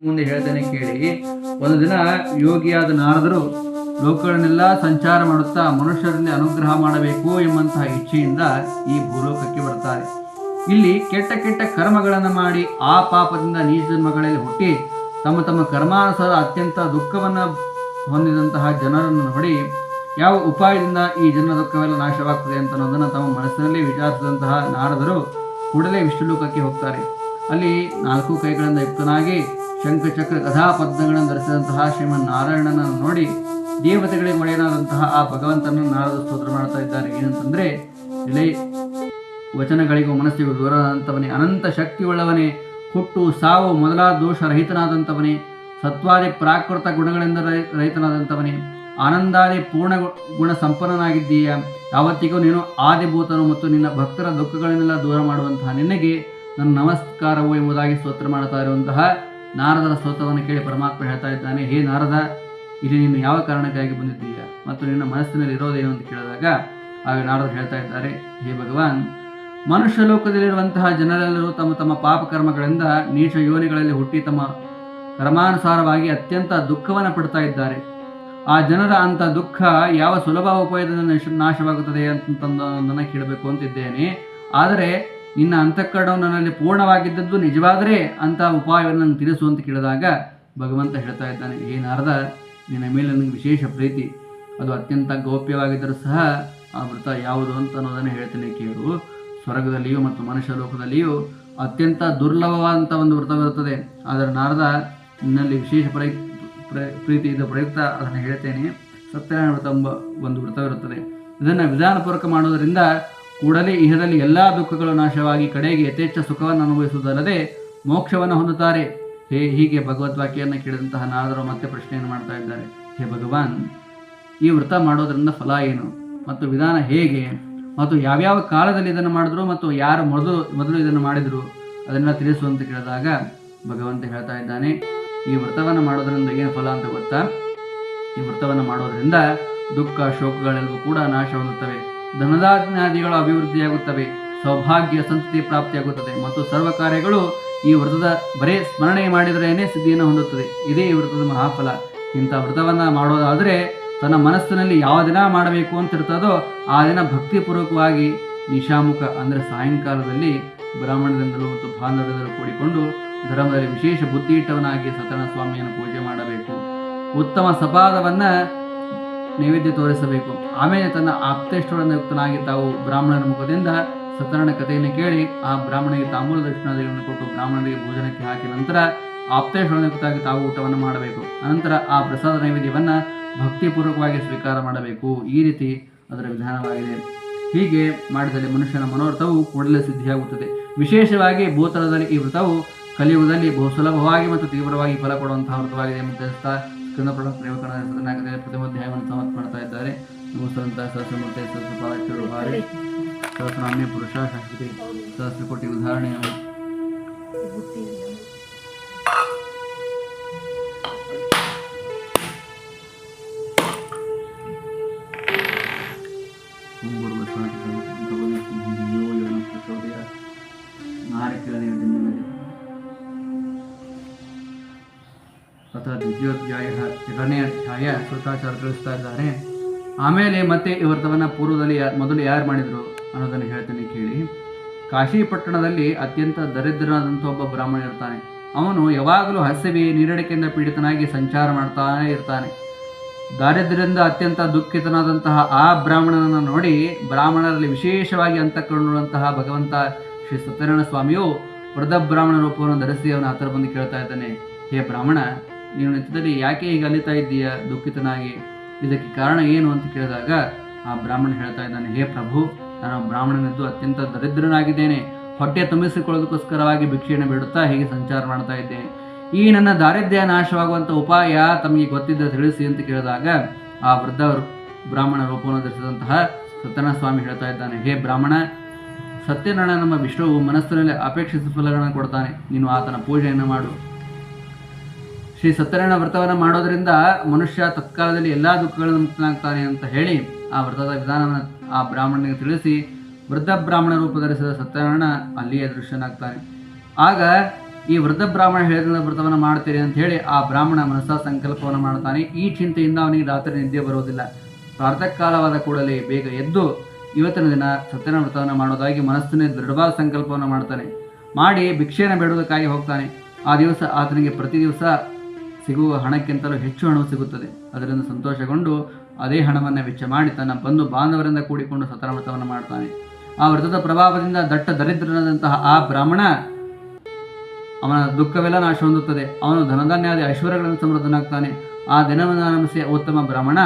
ಮುಂದೆ ಹೇಳ್ತೇನೆ ಕೇಳಿ. ಒಂದು ದಿನ ಯೋಗಿಯಾದ ನಾರದರು ಲೋಕಗಳನ್ನೆಲ್ಲ ಸಂಚಾರ ಮಾಡುತ್ತಾ ಮನುಷ್ಯರಲ್ಲಿ ಅನುಗ್ರಹ ಮಾಡಬೇಕು ಎಂಬಂತಹ ಇಚ್ಛೆಯಿಂದ ಈ ಭೂಲೋಕಕ್ಕೆ ಬರ್ತಾರೆ. ಇಲ್ಲಿ ಕೆಟ್ಟ ಕೆಟ್ಟ ಕರ್ಮಗಳನ್ನು ಮಾಡಿ ಆ ಪಾಪದಿಂದ ನೀಚ ಜನ್ಮಗಳಲ್ಲಿ ಹುಟ್ಟಿ ತಮ್ಮ ತಮ್ಮ ಕರ್ಮಾನುಸಾರ ಅತ್ಯಂತ ದುಃಖವನ್ನು ಹೊಂದಿದಂತಹ ಜನರನ್ನು ನೋಡಿ ಯಾವ ಉಪಾಯದಿಂದ ಈ ಜನ ದುಃಖವೆಲ್ಲ ನಾಶವಾಗ್ತದೆ ಅಂತ ಅನ್ನೋದನ್ನು ತಮ್ಮ ಮನಸ್ಸಿನಲ್ಲಿ ವಿಚಾರಿಸಿದಂತಹ ನಾರದರು ಕೂಡಲೇ ವಿಷ್ಣುಲೋಕಕ್ಕೆ ಹೋಗ್ತಾರೆ. ಅಲ್ಲಿ 4 ಕೈಗಳಿಂದ ಯುಕ್ತನಾಗಿ ಶಂಖಚಕ್ರ ಕಥಾ ಪದ್ಮಗಳನ್ನು ಧರಿಸಿದಂತಹ ಶ್ರೀಮನ್ ನಾರಾಯಣನನ್ನು ನೋಡಿ ದೇವತೆಗಳಿಗೆ ಒಡೆಯನಾದಂತಹ ಆ ಭಗವಂತನನ್ನು ನಾರದ ಸ್ತೋತ್ರ ಮಾಡ್ತಾ ಇದ್ದಾರೆ. ಏನಂತಂದ್ರೆ, ಎಲೆ ವಚನಗಳಿಗೂ ಮನಸ್ಸಿಗೂ ದೂರನಾದಂಥವನೇ, ಅನಂತ ಶಕ್ತಿಯುಳ್ಳವನೇ, ಹುಟ್ಟು ಸಾವು ಮೊದಲಾದ ದೋಷ ರಹಿತನಾದಂಥವನೇ, ಸತ್ವಾದಿ ಪ್ರಾಕೃತ ಗುಣಗಳಿಂದ ರಹಿತನಾದಂಥವನೇ, ಆನಂದಾದಿ ಪೂರ್ಣ ಗುಣ ಸಂಪನ್ನನಾಗಿದ್ದೀಯ. ಯಾವತ್ತಿಗೂ ನೀನು ಆದಿಭೂತನು ಮತ್ತು ನಿನ್ನ ಭಕ್ತರ ದುಃಖಗಳನ್ನೆಲ್ಲ ದೂರ ಮಾಡುವಂತಹ ನಿನಗೆ ನನ್ನ ನಮಸ್ಕಾರವು ಎಂಬುದಾಗಿ ಸ್ತೋತ್ರ ಮಾಡ್ತಾ ಇರುವಂತಹ ನಾರದರ ಸ್ತೋತ್ರವನ್ನು ಕೇಳಿ ಪರಮಾತ್ಮ ಹೇಳ್ತಾ ಇದ್ದಾನೆ, ಹೇ ನಾರದ, ಇಲ್ಲಿ ನೀನು ಯಾವ ಕಾರಣಕ್ಕಾಗಿ ಬಂದಿದ್ದೀಯ ಮತ್ತು ನಿನ್ನ ಮನಸ್ಸಿನಲ್ಲಿ ಇರೋದೇನು ಅಂತ ಕೇಳಿದಾಗ ಆಗ ನಾರದರು ಹೇಳ್ತಾ ಇದ್ದಾರೆ, ಹೇ ಭಗವಾನ್, ಮನುಷ್ಯ ಲೋಕದಲ್ಲಿರುವಂತಹ ಜನರೆಲ್ಲರೂ ತಮ್ಮ ತಮ್ಮ ಪಾಪ ಕರ್ಮಗಳಿಂದ ನೀಚ ಯೋನಿಗಳಲ್ಲಿ ಹುಟ್ಟಿ ತಮ್ಮ ಕರ್ಮಾನುಸಾರವಾಗಿ ಅತ್ಯಂತ ದುಃಖವನ್ನು ಪಡ್ತಾ ಇದ್ದಾರೆ. ಆ ಜನರ ಅಂಥ ದುಃಖ ಯಾವ ಸುಲಭ ಉಪಾಯದಿಂದ ನಾಶವಾಗುತ್ತದೆ ಅಂತಂದನ್ನು ಕೇಳಬೇಕು ಅಂತಿದ್ದೇನೆ. ಆದರೆ ನಿನ್ನ ಅಂತಃಕರಣವು ನನ್ನಲ್ಲಿ ಪೂರ್ಣವಾಗಿದ್ದದ್ದು ನಿಜವಾದರೆ ಅಂಥ ಉಪಾಯವನ್ನು ನನಗೆ ತಿಳಿಸು ಅಂತ ಕೇಳಿದಾಗ ಭಗವಂತ ಹೇಳ್ತಾ ಇದ್ದಾನೆ, ಹೇ ನಾರದ, ನಿನ್ನ ಮೇಲೆ ನನಗೆ ವಿಶೇಷ ಪ್ರೀತಿ. ಅದು ಅತ್ಯಂತ ಗೌಪ್ಯವಾಗಿದ್ದರೂ ಸಹ ಆ ವ್ರತ ಯಾವುದು ಅಂತ ಅನ್ನೋದನ್ನು ಹೇಳ್ತೇನೆ ಕೇಳು. ಸ್ವರ್ಗದಲ್ಲಿಯೂ ಮತ್ತು ಮನುಷ್ಯ ಲೋಕದಲ್ಲಿಯೂ ಅತ್ಯಂತ ದುರ್ಲಭವಾದಂಥ ಒಂದು ವ್ರತವಿರುತ್ತದೆ. ಆದರೆ ನಾರದ, ನಿನ್ನಲ್ಲಿ ವಿಶೇಷ ಪ್ರೀತಿ ಇದ್ದ ಪ್ರಯುಕ್ತ ಅದನ್ನು ಹೇಳ್ತೇನೆ. ಸತ್ಯನಾರಾಯಣ ವ್ರತ ಎಂಬ ಒಂದು ವ್ರತವಿರುತ್ತದೆ. ಇದನ್ನು ವಿಧಾನಪೂರ್ವಕ ಮಾಡುವುದರಿಂದ ಕೂಡಲೇ ಇಹದಲ್ಲಿ ಎಲ್ಲ ದುಃಖಗಳು ನಾಶವಾಗಿ ಕಡೆಗೆ ಯಥೇಚ್ಛ ಸುಖವನ್ನು ಅನುಭವಿಸುವುದಲ್ಲದೆ ಮೋಕ್ಷವನ್ನು ಹೊಂದುತ್ತಾರೆ. ಹೀಗೆ ಭಗವದ್ವಾಕ್ಯವನ್ನು ಕೇಳಿದಂತಹ ನಾರದರು ಮತ್ತೆ ಪ್ರಶ್ನೆಯನ್ನು ಮಾಡ್ತಾ ಇದ್ದಾರೆ, ಹೇ ಭಗವಾನ್, ಈ ವ್ರತ ಮಾಡೋದರಿಂದ ಫಲ ಏನು ಮತ್ತು ವಿಧಾನ ಹೇಗೆ ಮತ್ತು ಯಾವ್ಯಾವ ಕಾಲದಲ್ಲಿ ಇದನ್ನು ಮಾಡಿದ್ರು ಮತ್ತು ಯಾರು ಮೊದಲು ಇದನ್ನು ಮಾಡಿದರು ಅದನ್ನೆಲ್ಲ ತಿಳಿಸು ಅಂತ ಕೇಳಿದಾಗ ಭಗವಂತ ಹೇಳ್ತಾ ಇದ್ದಾನೆ, ಈ ವ್ರತವನ್ನು ಮಾಡೋದರಿಂದ ಏನು ಫಲ ಅಂತ ಗೊತ್ತಾ? ಈ ವ್ರತವನ್ನು ಮಾಡೋದರಿಂದ ದುಃಖ ಶೋಕಗಳೆಲ್ಲವೂ ಕೂಡ ನಾಶ ಹೊಂದುತ್ತವೆ, ಧನದಾಜ್ಞಾದಿಗಳು ಅಭಿವೃದ್ಧಿಯಾಗುತ್ತವೆ, ಸೌಭಾಗ್ಯ ಸಂತತಿ ಪ್ರಾಪ್ತಿಯಾಗುತ್ತದೆ ಮತ್ತು ಸರ್ವ ಕಾರ್ಯಗಳು ಈ ವ್ರತದ ಬರೇ ಸ್ಮರಣೆ ಮಾಡಿದರೇನೆ ಸಿದ್ಧಿಯನ್ನು ಹೊಂದುತ್ತದೆ. ಇದೇ ಈ ವ್ರತದ ಮಹಾಫಲ. ಇಂಥ ವ್ರತವನ್ನು ಮಾಡೋದಾದರೆ ತನ್ನ ಮನಸ್ಸಿನಲ್ಲಿ ಯಾವ ದಿನ ಮಾಡಬೇಕು ಅಂತ ಇರ್ತದೋ ಆ ದಿನ ಭಕ್ತಿಪೂರ್ವಕವಾಗಿ ನಿಶಾಮುಖ ಅಂದರೆ ಸಾಯಂಕಾಲದಲ್ಲಿ ಬ್ರಾಹ್ಮಣರಿಂದಲೂ ಮತ್ತು ಬಾಂಧವರಿಂದಲೂ ಕೂಡಿಕೊಂಡು ಧರ್ಮದಲ್ಲಿ ವಿಶೇಷ ಬುದ್ಧಿ ಇಟ್ಟವನಾಗಿ ಸತ್ಯನಾರಾಯಣ ಸ್ವಾಮಿಯನ್ನು ಪೂಜೆ ಮಾಡಬೇಕು. ಉತ್ತಮ ಸಪಾದವನ್ನು ನೈವೇದ್ಯ ತೋರಿಸಬೇಕು. ಆಮೇಲೆ ತನ್ನ ಆಪ್ತೇಷ್ಟರನ್ನು ಯುಕ್ತನಾಗಿ ತಾವು ಬ್ರಾಹ್ಮಣರ ಮುಖದಿಂದ ಸತ್ಯನಾರಾಯಣ ಕಥೆಯನ್ನು ಕೇಳಿ ಆ ಬ್ರಾಹ್ಮಣಿಗೆ ತಾಂಬೂಲ ದಕ್ಷಿಣಾದಿಗಳನ್ನು ಕೊಟ್ಟು ಬ್ರಾಹ್ಮಣರಿಗೆ ಭೋಜನಕ್ಕೆ ಹಾಕಿ ನಂತರ ಆಪ್ತೇಷ್ಟರನ್ನು ಯುಕ್ತವಾಗಿ ತಾವು ಊಟವನ್ನು ಮಾಡಬೇಕು. ಅನಂತರ ಆ ಪ್ರಸಾದ ನೈವೇದ್ಯವನ್ನು ಭಕ್ತಿಪೂರ್ವಕವಾಗಿ ಸ್ವೀಕಾರ ಮಾಡಬೇಕು. ಈ ರೀತಿ ಅದರ ವಿಧಾನವಾಗಿದೆ. ಹೀಗೆ ಮಾಡಿದಲ್ಲಿ ಮನುಷ್ಯನ ಮನೋರಥವು ಕೂಡಲೇ ಸಿದ್ಧಿಯಾಗುತ್ತದೆ. ವಿಶೇಷವಾಗಿ ಭೂತಲದಲ್ಲಿ ಈ ವ್ರತವು ಕಲಿಯುಗದಲ್ಲಿ ಬಹು ಸುಲಭವಾಗಿ ಮತ್ತು ತೀವ್ರವಾಗಿ ಫಲ ಕೊಡುವಂತಹ ವ್ರತವಾಗಿದೆ ಎಂದು ತಿಳಿಸ್ತಾ ಪ್ರತಿಮಧ್ಯಾಯವನ್ನು ಸಮರ್ಥ ಮಾಡ್ತಾ ಇದ್ದಾರೆ. ನಮಸ್ಕರಂತ ಸಹಸ್ರಮೂರ್ತಿ ಸಹಸ್ರಪಾಲಕ್ಷರು ಭಾರಿ ಸಹಸ್ರಾಮ್ಯ ಪುರುಷ ಶಾಶ್ವತಿ ಸಹಸ್ರಕೋಟಿ ಉದಾಹರಣೆ ಅಥವಾ ದ್ವಿತೀಯೋಧ್ಯಾಯ 2ನೇ ಅಧ್ಯಾಯ ಶ್ರುತಾಚಾರ್ಯ ತಿಳಿಸ್ತಾ ಇದ್ದಾರೆ. ಆಮೇಲೆ ಮತ್ತೆ ಈ ವ್ರತವನ್ನು ಪೂರ್ವದಲ್ಲಿ ಮೊದಲು ಯಾರು ಮಾಡಿದರು ಅನ್ನೋದನ್ನು ಹೇಳ್ತೇನೆ ಕೇಳಿ. ಕಾಶಿ ಪಟ್ಟಣದಲ್ಲಿ ಅತ್ಯಂತ ದರಿದ್ರನಾದಂಥ ಒಬ್ಬ ಬ್ರಾಹ್ಮಣ ಇರ್ತಾನೆ. ಅವನು ಯಾವಾಗಲೂ ಹಸಿವೆ ನೀರಡಿಕೆಯಿಂದ ಪೀಡಿತನಾಗಿ ಸಂಚಾರ ಮಾಡ್ತಾನೆ ಇರ್ತಾನೆ. ದಾರಿದ್ರ್ಯದಿಂದ ಅತ್ಯಂತ ದುಃಖಿತನಾದಂತಹ ಆ ಬ್ರಾಹ್ಮಣನನ್ನು ನೋಡಿ ಬ್ರಾಹ್ಮಣರಲ್ಲಿ ವಿಶೇಷವಾಗಿ ಅಂತಃಕರಣುಳ್ಳಂತಹ ಭಗವಂತ ಶ್ರೀ ಸತ್ಯನಾರಾಯಣ ಸ್ವಾಮಿಯು ವೃದ್ಧ ಬ್ರಾಹ್ಮಣ ರೂಪವನ್ನು ಧರಿಸಿ ಅವನ ಹತ್ತಿರ ಬಂದು ಕೇಳ್ತಾ ಇದ್ದಾನೆ, ಹೇ ಬ್ರಾಹ್ಮಣ, ನೀನು ನಿತ್ಯದಲ್ಲಿ ಯಾಕೆ ಹೀಗೆ ಅಲಿತಾ ಇದ್ದೀಯ ದುಃಖಿತನಾಗಿ? ಇದಕ್ಕೆ ಕಾರಣ ಏನು ಅಂತ ಕೇಳಿದಾಗ ಆ ಬ್ರಾಹ್ಮಣ ಹೇಳ್ತಾ ಇದ್ದಾನೆ, ಹೇ ಪ್ರಭು, ನಾನು ಬ್ರಾಹ್ಮಣನಿದ್ದು ಅತ್ಯಂತ ದರಿದ್ರನಾಗಿದ್ದೇನೆ. ಹೊಟ್ಟೆ ತುಂಬಿಸಿಕೊಳ್ಳೋದಕ್ಕೋಸ್ಕರವಾಗಿ ಭಿಕ್ಷೆಯನ್ನು ಬೇಡುತ್ತಾ ಹೀಗೆ ಸಂಚಾರ ಮಾಡ್ತಾ ಇದ್ದೇನೆ. ಈ ನನ್ನ ದಾರಿದ್ರ್ಯ ನಾಶವಾಗುವಂಥ ಉಪಾಯ ತಮಗೆ ಗೊತ್ತಿದ್ದರೆ ತಿಳಿಸಿ ಅಂತ ಕೇಳಿದಾಗ ಆ ವೃದ್ಧ ಬ್ರಾಹ್ಮಣ ರೂಪವನ್ನು ಧರಿಸಿದಂತಹ ಸತ್ಯನಾರಾಯಣ ಸ್ವಾಮಿ ಹೇಳ್ತಾ ಇದ್ದಾನೆ, ಹೇ ಬ್ರಾಹ್ಮಣ, ಸತ್ಯನಾರಾಯಣ ನಮ್ಮ ವಿಷ್ಣುವು ಮನಸ್ಸಿನಲ್ಲಿ ಅಪೇಕ್ಷಿತ ಫಲಗಳನ್ನು ಕೊಡ್ತಾನೆ. ನೀನು ಆತನ ಪೂಜೆಯನ್ನು ಮಾಡು. ಶ್ರೀ ಸತ್ಯನಾರಾಯಣ ವ್ರತವನ್ನು ಮಾಡೋದರಿಂದ ಮನುಷ್ಯ ತತ್ಕಾಲದಲ್ಲಿ ಎಲ್ಲ ದುಃಖಗಳನ್ನು ಮುಕ್ತನಾಗ್ತಾನೆ ಅಂತ ಹೇಳಿ ಆ ವ್ರತದ ವಿಧಾನವನ್ನು ಆ ಬ್ರಾಹ್ಮಣನಿಗೆ ತಿಳಿಸಿ ವೃದ್ಧ ಬ್ರಾಹ್ಮಣ ರೂಪ ಧರಿಸಿದ ಸತ್ಯನಾರಾಯಣ ಅಲ್ಲಿಯೇ ದೃಶ್ಯನಾಗ್ತಾನೆ. ಆಗ ಈ ವೃದ್ಧ ಬ್ರಾಹ್ಮಣ ಹೇಳಿದ ವ್ರತವನ್ನು ಮಾಡ್ತೀರಿ ಅಂತ ಹೇಳಿ ಆ ಬ್ರಾಹ್ಮಣ ಮನಸ್ಸ ಸಂಕಲ್ಪವನ್ನು ಮಾಡ್ತಾನೆ. ಈ ಚಿಂತೆಯಿಂದ ಅವನಿಗೆ ರಾತ್ರಿ ನಿದ್ದೆ ಬರುವುದಿಲ್ಲ. ಪ್ರಾತಃ ಕಾಲವಾದ ಕೂಡಲೇ ಬೇಗ ಎದ್ದು ಇವತ್ತಿನ ದಿನ ಸತ್ಯನಾರಾಯಣ ವ್ರತವನ್ನು ಮಾಡೋದಾಗಿ ಮನಸ್ಸಿನ ದೃಢವಾದ ಸಂಕಲ್ಪವನ್ನು ಮಾಡ್ತಾನೆ. ಮಾಡಿ ಭಿಕ್ಷೆಯನ್ನು ಬೇಡುವುದಕ್ಕಾಗಿ ಹೋಗ್ತಾನೆ. ಆ ದಿವಸ ಆತನಿಗೆ ಪ್ರತಿ ದಿವಸ ಸಿಗುವ ಹಣಕ್ಕಿಂತಲೂ ಹೆಚ್ಚು ಹಣವು ಸಿಗುತ್ತದೆ. ಅದರಿಂದ ಸಂತೋಷಗೊಂಡು ಅದೇ ಹಣವನ್ನು ವೆಚ್ಚ ಮಾಡಿ ತನ್ನ ಬಂಧು ಬಾಂಧವರಿಂದ ಕೂಡಿಕೊಂಡು ಸತ್ಯನಾರಾಯಣ ವ್ರತವನ್ನು ಮಾಡ್ತಾನೆ. ಆ ವ್ರತದ ಪ್ರಭಾವದಿಂದ ದಟ್ಟ ದರಿದ್ರನಾದಂತಹ ಆ ಬ್ರಾಹ್ಮಣ ಅವನ ದುಃಖವೆಲ್ಲ ನಾಶ ಹೊಂದುತ್ತದೆ. ಅವನು ಧನಧಾನ್ಯಾದಿ ಐಶ್ವರ್ಯಗಳನ್ನು ಸಮೃದ್ಧನಾಗ್ತಾನೆ. ಆ ದಿನವನ್ನು ಆರಂಭಿಸಿ ಉತ್ತಮ ಬ್ರಾಹ್ಮಣ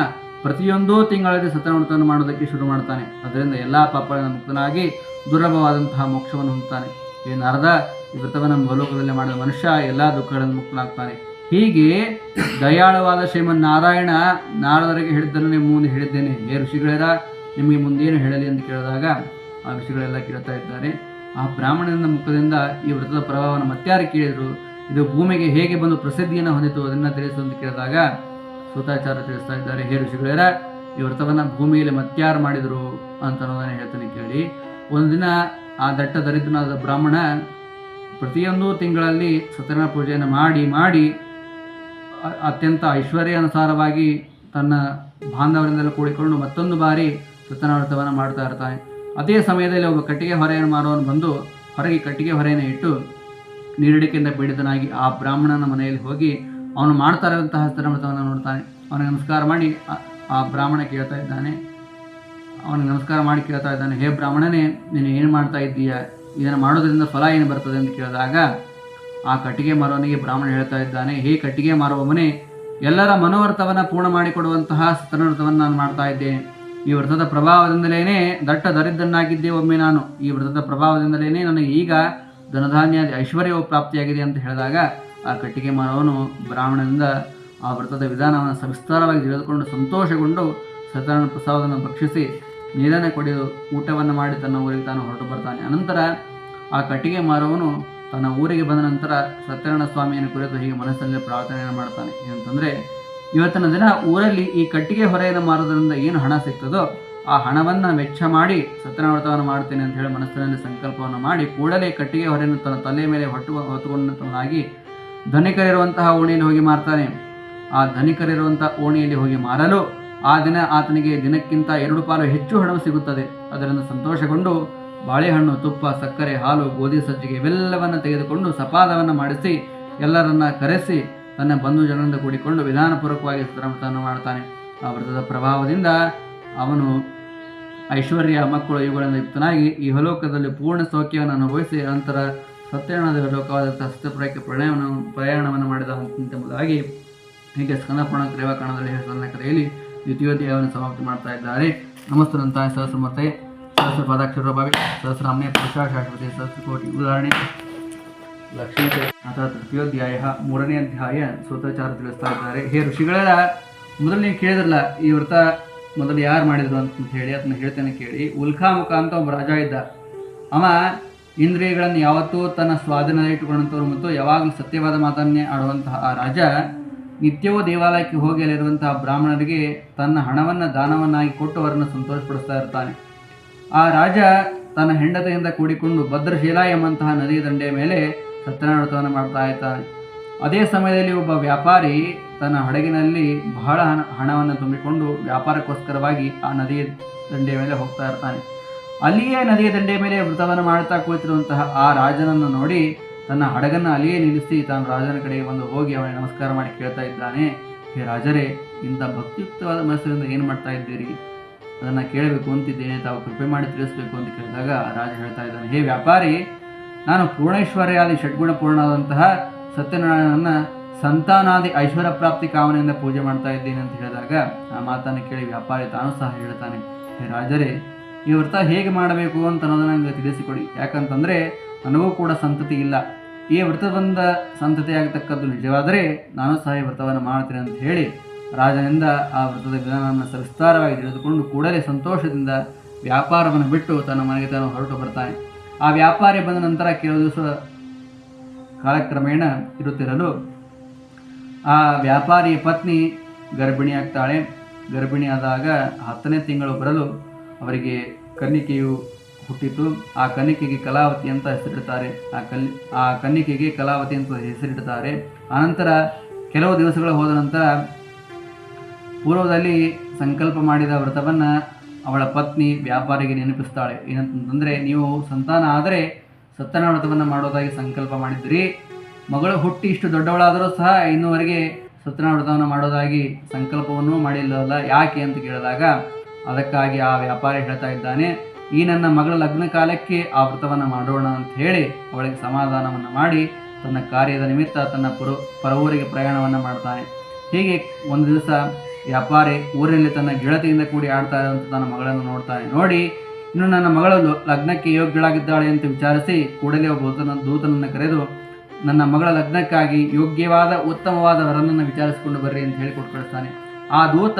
ಪ್ರತಿಯೊಂದೂ ತಿಂಗಳಲ್ಲಿ ಸತ್ಯನಾರಾಯಣ ವ್ರತವನ್ನು ಮಾಡೋದಕ್ಕೆ ಶುರು ಮಾಡ್ತಾನೆ. ಅದರಿಂದ ಎಲ್ಲ ಪಾಪಗಳಿಂದ ಮುಕ್ತನಾಗಿ ದುರ್ಲಭವಾದಂತಹ ಮೋಕ್ಷವನ್ನು ಹೊಂದುತ್ತಾನೆ. ಈ ನಾರದ ಈ ವ್ರತವನ್ನು ಭೂಲೋಕದಲ್ಲಿ ಮಾಡಿದ ಮನುಷ್ಯ ಎಲ್ಲ ದುಃಖಗಳಿಂದ ಮುಕ್ತನಾಗ್ತಾನೆ. ಹೀಗೆ ದಯಾಳವಾದ ಶ್ರೀಮನ್ನಾರಾಯಣ ನಾರದರಿಗೆ ಹೇಳಿದ್ದನ್ನು ನಿಮ್ಮ ಮುಂದೆ ಹೇಳಿದ್ದೇನೆ. ಹೇ ಋಷಿಗಳೇರ, ನಿಮಗೆ ಮುಂದೇನು ಹೇಳಲಿ ಎಂದು ಕೇಳಿದಾಗ ಆ ಋಷಿಗಳೆಲ್ಲ ಕೇಳ್ತಾ ಇದ್ದಾರೆ. ಆ ಬ್ರಾಹ್ಮಣನ ಮುಖದಿಂದ ಈ ವ್ರತದ ಪ್ರಭಾವವನ್ನು ಮತ್ಯಾರು ಕೇಳಿದರು, ಇದು ಭೂಮಿಗೆ ಹೇಗೆ ಬಂದು ಪ್ರಸಿದ್ಧಿಯನ್ನು ಹೊಂದಿತು ಅದನ್ನು ತಿಳಿಸು ಅಂತ ಕೇಳಿದಾಗ ಸೂತಾಚಾರ್ಯ ತಿಳಿಸ್ತಾ ಇದ್ದಾರೆ. ಹೇ ಋಷಿಗಳೇರ, ಈ ವ್ರತವನ್ನು ಭೂಮಿಯಲ್ಲಿ ಮತ್ಯಾರು ಮಾಡಿದರು ಅಂತ ಅನ್ನೋದನ್ನು ಹೇಳ್ತಾನೆ ಕೇಳಿ. ಒಂದು ದಿನ ಆ ದಟ್ಟ ದರಿದ್ರನಾದ ಬ್ರಾಹ್ಮಣ ಪ್ರತಿಯೊಂದು ತಿಂಗಳಲ್ಲಿ ಸತ್ಯನಾರಾಯಣ ಪೂಜೆಯನ್ನು ಮಾಡಿ ಅತ್ಯಂತ ಐಶ್ವರ್ಯಾನುಸಾರವಾಗಿ ತನ್ನ ಬಾಂಧವರಿಂದಲೂ ಕೂಡಿಕೊಂಡು ಮತ್ತೊಂದು ಬಾರಿ ಸತ್ಯನಾರಾಯಣ ವ್ರತವನ್ನು ಮಾಡ್ತಾ ಇರ್ತಾನೆ. ಅದೇ ಸಮಯದಲ್ಲಿ ಒಬ್ಬ ಕಟ್ಟಿಗೆ ಹೊರೆಯನ್ನು ಮಾರುವವನು ಬಂದು ಹೊರಗೆ ಕಟ್ಟಿಗೆ ಹೊರೆಯನ್ನು ಇಟ್ಟು ನೀರಡಿಕೆಯಿಂದ ಪೀಡಿತನಾಗಿ ಆ ಬ್ರಾಹ್ಮಣನ ಮನೆಯಲ್ಲಿ ಹೋಗಿ ಅವನು ಮಾಡ್ತಾ ಇರುವಂತಹ ಸತ್ಯನಾರಾಯಣ ವ್ರತವನ್ನು ನೋಡ್ತಾನೆ. ಅವನಿಗೆ ನಮಸ್ಕಾರ ಮಾಡಿ ಆ ಬ್ರಾಹ್ಮಣ ಕೇಳ್ತಾ ಇದ್ದಾನೆ. ಅವನಿಗೆ ನಮಸ್ಕಾರ ಮಾಡಿ ಕೇಳ್ತಾ ಇದ್ದಾನೆ, ಹೇ ಬ್ರಾಹ್ಮಣನೇ, ನೀನು ಏನು ಮಾಡ್ತಾ ಇದ್ದೀಯ, ಇದನ್ನು ಮಾಡೋದ್ರಿಂದ ಫಲ ಏನು ಬರ್ತದೆ ಅಂತ ಕೇಳಿದಾಗ ಆ ಕಟ್ಟಿಗೆ ಮಾರುವವನಿಗೆ ಬ್ರಾಹ್ಮಣ ಹೇಳ್ತಾ ಇದ್ದಾನೆ, ಹೇ ಕಟ್ಟಿಗೆ ಮಾರುವವನೇ, ಎಲ್ಲರ ಮನೋವರ್ತವನ್ನು ಪೂರ್ಣ ಮಾಡಿಕೊಡುವಂತಹ ಸತ್ಯನಾರಾಯಣ ವ್ರತವನ್ನು ನಾನು ಮಾಡ್ತಾ ಇದ್ದೇನೆ. ಈ ವ್ರತದ ಪ್ರಭಾವದಿಂದಲೇ ದಟ್ಟ ದರಿದ್ರನಾಗಿದ್ದೆ ಒಮ್ಮೆ ನಾನು. ಈ ವ್ರತದ ಪ್ರಭಾವದಿಂದಲೇ ನನಗೆ ಈಗ ಧನಧಾನ್ಯಾದಿ ಐಶ್ವರ್ಯವು ಪ್ರಾಪ್ತಿಯಾಗಿದೆ ಅಂತ ಹೇಳಿದಾಗ ಆ ಕಟ್ಟಿಗೆ ಮಾರುವವನು ಬ್ರಾಹ್ಮಣನಿಂದ ಆ ವ್ರತದ ವಿಧಾನವನ್ನು ಸವಿಸ್ತಾರವಾಗಿ ತಿಳಿದುಕೊಂಡು ಸಂತೋಷಗೊಂಡು ಸತ್ಯನಾರಾಯಣ ಪ್ರಸಾದವನ್ನು ಭಕ್ಷಿಸಿ ನೀರನ್ನು ಕುಡಿದು ಊಟವನ್ನು ಮಾಡಿ ತನ್ನ ಊರಿಗೆ ತಾನು ಹೊರಟು ಬರ್ತಾನೆ. ಅನಂತರ ಆ ಕಟ್ಟಿಗೆ ಮಾರುವವನು ತನ್ನ ಊರಿಗೆ ಬಂದ ನಂತರ ಸತ್ಯನಾರಾಯಣ ಸ್ವಾಮಿಯನ್ನು ಕುರಿತು ಹೀಗೆ ಮನಸ್ಸಲ್ಲಿ ಪ್ರಾರ್ಥನೆಯನ್ನು ಮಾಡ್ತಾನೆ. ಏನಂತಂದರೆ, ಇವತ್ತಿನ ದಿನ ಊರಲ್ಲಿ ಈ ಕಟ್ಟಿಗೆ ಹೊರೆಯನ್ನು ಮಾರೋದ್ರಿಂದ ಏನು ಹಣ ಸಿಗ್ತದೋ ಆ ಹಣವನ್ನು ವೆಚ್ಚ ಮಾಡಿ ಸತ್ಯನಾರಾಯಣ ವ್ರತವನ್ನು ಮಾಡ್ತೇನೆ ಅಂತ ಹೇಳಿ ಮನಸ್ಸಿನಲ್ಲಿ ಸಂಕಲ್ಪವನ್ನು ಮಾಡಿ ಕೂಡಲೇ ಕಟ್ಟಿಗೆ ಹೊರೆಯನ್ನು ತನ್ನ ತಲೆಯ ಮೇಲೆ ಹೊತ್ತುಕೊಂಡಂತಾಗಿ ಧನಿಕರಿರುವಂತಹ ಓಣಿಯಲ್ಲಿ ಹೋಗಿ ಮಾರ್ತಾನೆ. ಆ ಧನಿಕರಿರುವಂತಹ ಓಣಿಯಲ್ಲಿ ಹೋಗಿ ಮಾರಲು ಆ ದಿನ ಆತನಿಗೆ ದಿನಕ್ಕಿಂತ 2 ಪಾಲು ಹೆಚ್ಚು ಹಣವು ಸಿಗುತ್ತದೆ. ಅದರಿಂದ ಸಂತೋಷಗೊಂಡು ಬಾಳೆಹಣ್ಣು, ತುಪ್ಪ, ಸಕ್ಕರೆ, ಹಾಲು, ಗೋಧಿ ಸಜ್ಜಿಗೆ ಇವೆಲ್ಲವನ್ನು ತೆಗೆದುಕೊಂಡು ಸಪಾದವನ್ನು ಮಾಡಿಸಿ ಎಲ್ಲರನ್ನ ಕರೆಸಿ ತನ್ನ ಬಂಧು ಜನರಿಂದ ಕೂಡಿಕೊಂಡು ವಿಧಾನಪೂರ್ವಕವಾಗಿ ವ್ರತವನ್ನು ಮಾಡ್ತಾನೆ. ಆ ವ್ರತದ ಪ್ರಭಾವದಿಂದ ಅವನು ಐಶ್ವರ್ಯ, ಮಕ್ಕಳು ಇವುಗಳಿಂದ ಯುಕ್ತನಾಗಿ ಈ ಹಲೋಕದಲ್ಲಿ ಪೂರ್ಣ ಸೌಖ್ಯವನ್ನು ಅನುಭವಿಸಿ ನಂತರ ಸತ್ಯನಾರಾಯಣದ ಲೋಕವಾದಂತಹ ಸತ್ಯಪುರಕ್ಕೆ ಪ್ರಯಾಣವನ್ನು ಮಾಡಿದ ಎಂಬುದಾಗಿ ಹೀಗೆ ಸ್ಕಂದಪುರಾಣ ಕ್ರಿಯಾಕಾಂಡದಲ್ಲಿ ಹೆಸರನ್ನ ಕರೆಯಲ್ಲಿ ದ್ವಿತೀಯೋಧ್ಯಾಯವನ್ನು ಸಮಾಪ್ತಿ ಮಾಡ್ತಾ ಇದ್ದಾರೆ. ನಮಸ್ತನಂತಾಯ ಸಹಸ್ರಮೂರ್ತೆ ಸಹಸ್ರ ಪಾದಾಕ್ಷರ ಭಾವಿ ಸಹಸ್ರಾಮ್ಯ ಪುರುಷ ಶಾಶ್ವತಿ ಸಹಸ್ರಕೋಟಿ ಉದಾಹರಣೆ ಲಕ್ಷ್ಮೀ ಅಥವಾ ತೃತೀಯೋಧ್ಯಾಯ 3ನೇ ಅಧ್ಯಾಯ ಸೂತಾಚಾರ್ಯ ತಿಳಿಸ್ತಾ ಇದ್ದಾರೆ. ಹೇ ಋಷಿಗಳೆಲ್ಲ, ಮೊದಲು ನೀವು ಕೇಳಿದ್ರಲ್ಲ ಈ ವ್ರತ ಮೊದಲು ಯಾರು ಮಾಡಿದ್ರು ಅಂತ ಹೇಳಿ ಅದನ್ನ ಹೇಳ್ತೇನೆ ಕೇಳಿ. ಉಲ್ಕಾಮುಖ ಅಂತ ಒಬ್ಬ ರಾಜ ಇದ್ದ. ಅವ ಇಂದ್ರಿಯಗಳನ್ನು ಯಾವತ್ತೂ ತನ್ನ ಸ್ವಾಧೀನದಲ್ಲಿ ಇಟ್ಟುಕೊಂಡಂಥವ್ರು ಮತ್ತು ಯಾವಾಗಲೂ ಸತ್ಯವಾದ ಮಾತನ್ನೇ ಆಡುವಂತಹ ಆ ರಾಜ ನಿತ್ಯವೂ ದೇವಾಲಯಕ್ಕೆ ಹೋಗಿ ಅಲ್ಲಿರುವಂತಹ ಬ್ರಾಹ್ಮಣರಿಗೆ ತನ್ನ ಹಣವನ್ನು ದಾನವನ್ನಾಗಿ ಕೊಟ್ಟು ಅವರನ್ನು ಸಂತೋಷಪಡಿಸ್ತಾ ಇರ್ತಾನೆ. ಆ ರಾಜ ತನ್ನ ಹೆಂಡತಿಯಿಂದ ಕೂಡಿಕೊಂಡು ಭದ್ರಶೀಲ ಎಂಬಂತಹ ನದಿಯ ದಂಡೆಯ ಮೇಲೆ ಸತ್ಯನಾರಾಯಣ ವ್ರತವನ್ನು ಮಾಡ್ತಾ ಇರ್ತಾನೆ. ಅದೇ ಸಮಯದಲ್ಲಿ ಒಬ್ಬ ವ್ಯಾಪಾರಿ ತನ್ನ ಹಡಗಿನಲ್ಲಿ ಬಹಳ ಹಣವನ್ನು ತುಂಬಿಕೊಂಡು ವ್ಯಾಪಾರಕ್ಕೋಸ್ಕರವಾಗಿ ಆ ನದಿಯ ದಂಡೆಯ ಮೇಲೆ ಹೋಗ್ತಾ ಇರ್ತಾನೆ. ಅಲ್ಲಿಯೇ ನದಿಯ ದಂಡೆಯ ಮೇಲೆ ವ್ರತವನ್ನು ಮಾಡ್ತಾ ಕುಳಿತಿರುವಂತಹ ಆ ರಾಜನನ್ನು ನೋಡಿ ತನ್ನ ಹಡಗನ್ನು ಅಲ್ಲಿಯೇ ನಿಲ್ಲಿಸಿ ತಾನು ರಾಜನ ಕಡೆಗೆ ಬಂದು ಹೋಗಿ ಅವನಿಗೆ ನಮಸ್ಕಾರ ಮಾಡಿ ಕೇಳ್ತಾ ಇದ್ದಾನೆ, ಹೇ ರಾಜರೇ, ಇಂಥ ಭಕ್ತಿಯುಕ್ತವಾದ ಮನಸ್ಸಿನಿಂದ ಏನು ಮಾಡ್ತಾ ಇದ್ದೀರಿ, ಅದನ್ನು ಕೇಳಬೇಕು ಅಂತಿದ್ದೇನೆ, ತಾವು ಕೃಪೆ ಮಾಡಿ ತಿಳಿಸ್ಬೇಕು ಅಂತ ಕೇಳಿದಾಗ ರಾಜ ಹೇಳ್ತಾ ಇದ್ದಾನೆ, ಹೇ ವ್ಯಾಪಾರಿ, ನಾನು ಪೂರ್ಣೈಶ್ವರ್ಯಾದಿ ಷಡ್ಗುಣ ಪೂರ್ಣವಾದಂತಹ ಸತ್ಯನಾರಾಯಣನ ಸಂತಾನಾದಿ ಐಶ್ವರ್ಯ ಪ್ರಾಪ್ತಿ ಕಾಮನೆಯಿಂದ ಪೂಜೆ ಮಾಡ್ತಾ ಇದ್ದೇನೆ ಅಂತ ಹೇಳಿದಾಗ ಆ ಮಾತನ್ನು ಕೇಳಿ ವ್ಯಾಪಾರಿ ತಾನು ಸಹ ಹೇಳ್ತಾನೆ, ಹೇ ರಾಜರೇ, ಈ ವ್ರತ ಹೇಗೆ ಮಾಡಬೇಕು ಅಂತ ಅನ್ನೋದನ್ನು ನನಗೆ ತಿಳಿಸಿಕೊಡಿ. ಯಾಕಂತಂದರೆ ನನಗೂ ಕೂಡ ಸಂತತಿ ಇಲ್ಲ. ಈ ವ್ರತದಿಂದ ಸಂತತಿ ಆಗತಕ್ಕದ್ದು ನಿಜವಾದರೆ ನಾನು ಸಹ ಈ ವ್ರತವನ್ನು ಮಾಡ್ತೇನೆ ಅಂತ ಹೇಳಿ ರಾಜನಿಂದ ಆ ವ್ರತದ ವಿಧಾನವನ್ನು ಸವಿಸ್ತಾರವಾಗಿ ತಿಳಿದುಕೊಂಡು ಕೂಡಲೇ ಸಂತೋಷದಿಂದ ವ್ಯಾಪಾರವನ್ನು ಬಿಟ್ಟು ತನ್ನ ಮನೆಗೆ ತಾನು ಹೊರಟು ಬರ್ತಾನೆ. ಆ ವ್ಯಾಪಾರಿ ಬಂದ ನಂತರ ಕೆಲವು ದಿವಸ ಕಾಲಕ್ರಮೇಣ ಇರುತ್ತಿರಲು ಆ ವ್ಯಾಪಾರಿಯ ಪತ್ನಿ ಗರ್ಭಿಣಿಯಾಗ್ತಾಳೆ. ಗರ್ಭಿಣಿಯಾದಾಗ 10ನೇ ತಿಂಗಳು ಬರಲು ಅವರಿಗೆ ಕನ್ನಿಕೆಯು ಹುಟ್ಟಿತು. ಆ ಕನ್ನಿಕೆಗೆ ಕಲಾವತಿ ಅಂತ ಹೆಸರಿಡ್ತಾರೆ. ಆ ಕನ್ನಿಕೆಗೆ ಕಲಾವತಿ ಅಂತ ಹೆಸರಿಡ್ತಾರೆ. ಆನಂತರ ಕೆಲವು ದಿವಸಗಳು ಹೋದ ನಂತರ ಪೂರ್ವದಲ್ಲಿ ಸಂಕಲ್ಪ ಮಾಡಿದ ವ್ರತವನ್ನು ಅವಳ ಪತ್ನಿ ವ್ಯಾಪಾರಿಗೆ ನೆನಪಿಸ್ತಾಳೆ. ಏನಂತಂದರೆ, ನೀವು ಸಂತಾನ ಆದರೆ ಸತ್ಯನಾರಾಯಣ ವ್ರತವನ್ನು ಮಾಡೋದಾಗಿ ಸಂಕಲ್ಪ ಮಾಡಿದ್ರಿ, ಮಗಳು ಹುಟ್ಟಿ ಇಷ್ಟು ದೊಡ್ಡವಳಾದರೂ ಸಹ ಇನ್ನೂವರೆಗೆ ಸತ್ಯನಾರಾಯಣ ವ್ರತವನ್ನು ಮಾಡೋದಾಗಿ ಸಂಕಲ್ಪವನ್ನು ಮಾಡಿಲ್ಲವಲ್ಲ, ಯಾಕೆ ಅಂತ ಕೇಳಿದಾಗ ಅದಕ್ಕಾಗಿ ಆ ವ್ಯಾಪಾರಿ ಹೇಳ್ತಾ ಇದ್ದಾನೆ, ಈ ನನ್ನ ಮಗಳ ಲಗ್ನ ಕಾಲಕ್ಕೆ ಆ ವ್ರತವನ್ನು ಮಾಡೋಣ ಅಂತ ಹೇಳಿ ಅವಳಿಗೆ ಸಮಾಧಾನವನ್ನು ಮಾಡಿ ತನ್ನ ಕಾರ್ಯದ ನಿಮಿತ್ತ ತನ್ನ ಪರವೂರಿಗೆ ಪ್ರಯಾಣವನ್ನು ಮಾಡ್ತಾನೆ. ಹೀಗೆ ಒಂದು ದಿವಸ ವ್ಯಾಪಾರಿ ಊರಿನಲ್ಲಿ ತನ್ನ ಗೆಳತಿಯಿಂದ ಕೂಡಿ ಆಡ್ತಾ ಇರುವಂಥ ತನ್ನ ಮಗಳನ್ನು ನೋಡ್ತಾನೆ. ನೋಡಿ, ಇನ್ನು ನನ್ನ ಮಗಳು ಲಗ್ನಕ್ಕೆ ಯೋಗ್ಯಳಾಗಿದ್ದಾಳೆ ಅಂತ ವಿಚಾರಿಸಿ ಕೂಡಲೇ ಒಬ್ಬ ದೂತನನ್ನು ಕರೆದು ನನ್ನ ಮಗಳ ಲಗ್ನಕ್ಕಾಗಿ ಯೋಗ್ಯವಾದ ಉತ್ತಮವಾದ ವರನನ್ನು ವಿಚಾರಿಸಿಕೊಂಡು ಬರ್ರಿ ಅಂತ ಹೇಳಿ ಕೊಟ್ಟು ಕಳಿಸ್ತಾನೆ. ಆ ದೂತ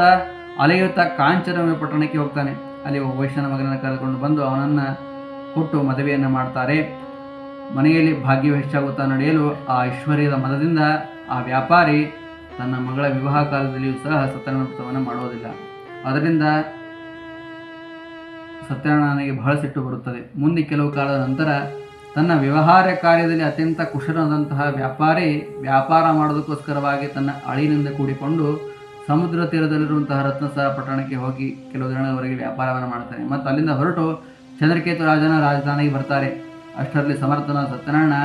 ಅಲೆಯುತ್ತಾ ಕಾಂಚನ ಪಟ್ಟಣಕ್ಕೆ ಹೋಗ್ತಾನೆ. ಅಲ್ಲಿ ಒಬ್ಬ ವೈಶ್ಯನ ಮಗನನ್ನು ಕರೆದುಕೊಂಡು ಬಂದು ಅವನನ್ನು ಕೊಟ್ಟು ಮದುವೆಯನ್ನು ಮಾಡ್ತಾರೆ. ಮನೆಯಲ್ಲಿ ಭಾಗ್ಯ ಹೆಚ್ಚಾಗುತ್ತಾ ನಡೆಯಲು ಆ ಐಶ್ವರ್ಯದ ಮದದಿಂದ ಆ ವ್ಯಾಪಾರಿ ತನ್ನ ಮಗಳ ವಿವಾಹ ಕಾಲದಲ್ಲಿಯೂ ಸಹ ಸತ್ಯನಾರಾಯಣ ವ್ರತವನ್ನು ಮಾಡೋದಿಲ್ಲ. ಅದರಿಂದ ಸತ್ಯನಾರಾಯಣನಿಗೆ ಬಹಳ ಸಿಟ್ಟು ಬರುತ್ತದೆ. ಮುಂದೆ ಕೆಲವು ಕಾಲದ ನಂತರ ತನ್ನ ವ್ಯವಹಾರ ಕಾರ್ಯದಲ್ಲಿ ಅತ್ಯಂತ ಕುಶಲನಾದಂತಹ ವ್ಯಾಪಾರಿ ವ್ಯಾಪಾರ ಮಾಡೋದಕ್ಕೋಸ್ಕರವಾಗಿ ತನ್ನ ಅಳಿನಿಂದ ಕೂಡಿಕೊಂಡು ಸಮುದ್ರ ತೀರದಲ್ಲಿರುವಂತಹ ರತ್ನಸಾರ ಪಟ್ಟಣಕ್ಕೆ ಹೋಗಿ ಕೆಲವು ದಿನಗಳವರೆಗೆ ವ್ಯಾಪಾರವನ್ನು ಮಾಡ್ತಾನೆ. ಮತ್ತು ಅಲ್ಲಿಂದ ಹೊರಟು ಚಂದ್ರಕೇತು ರಾಜನ ರಾಜಧಾನಿಗೆ ಬರ್ತಾರೆ. ಅಷ್ಟರಲ್ಲಿ ಸಮರ್ಥನ ಸತ್ಯನಾರಾಯಣ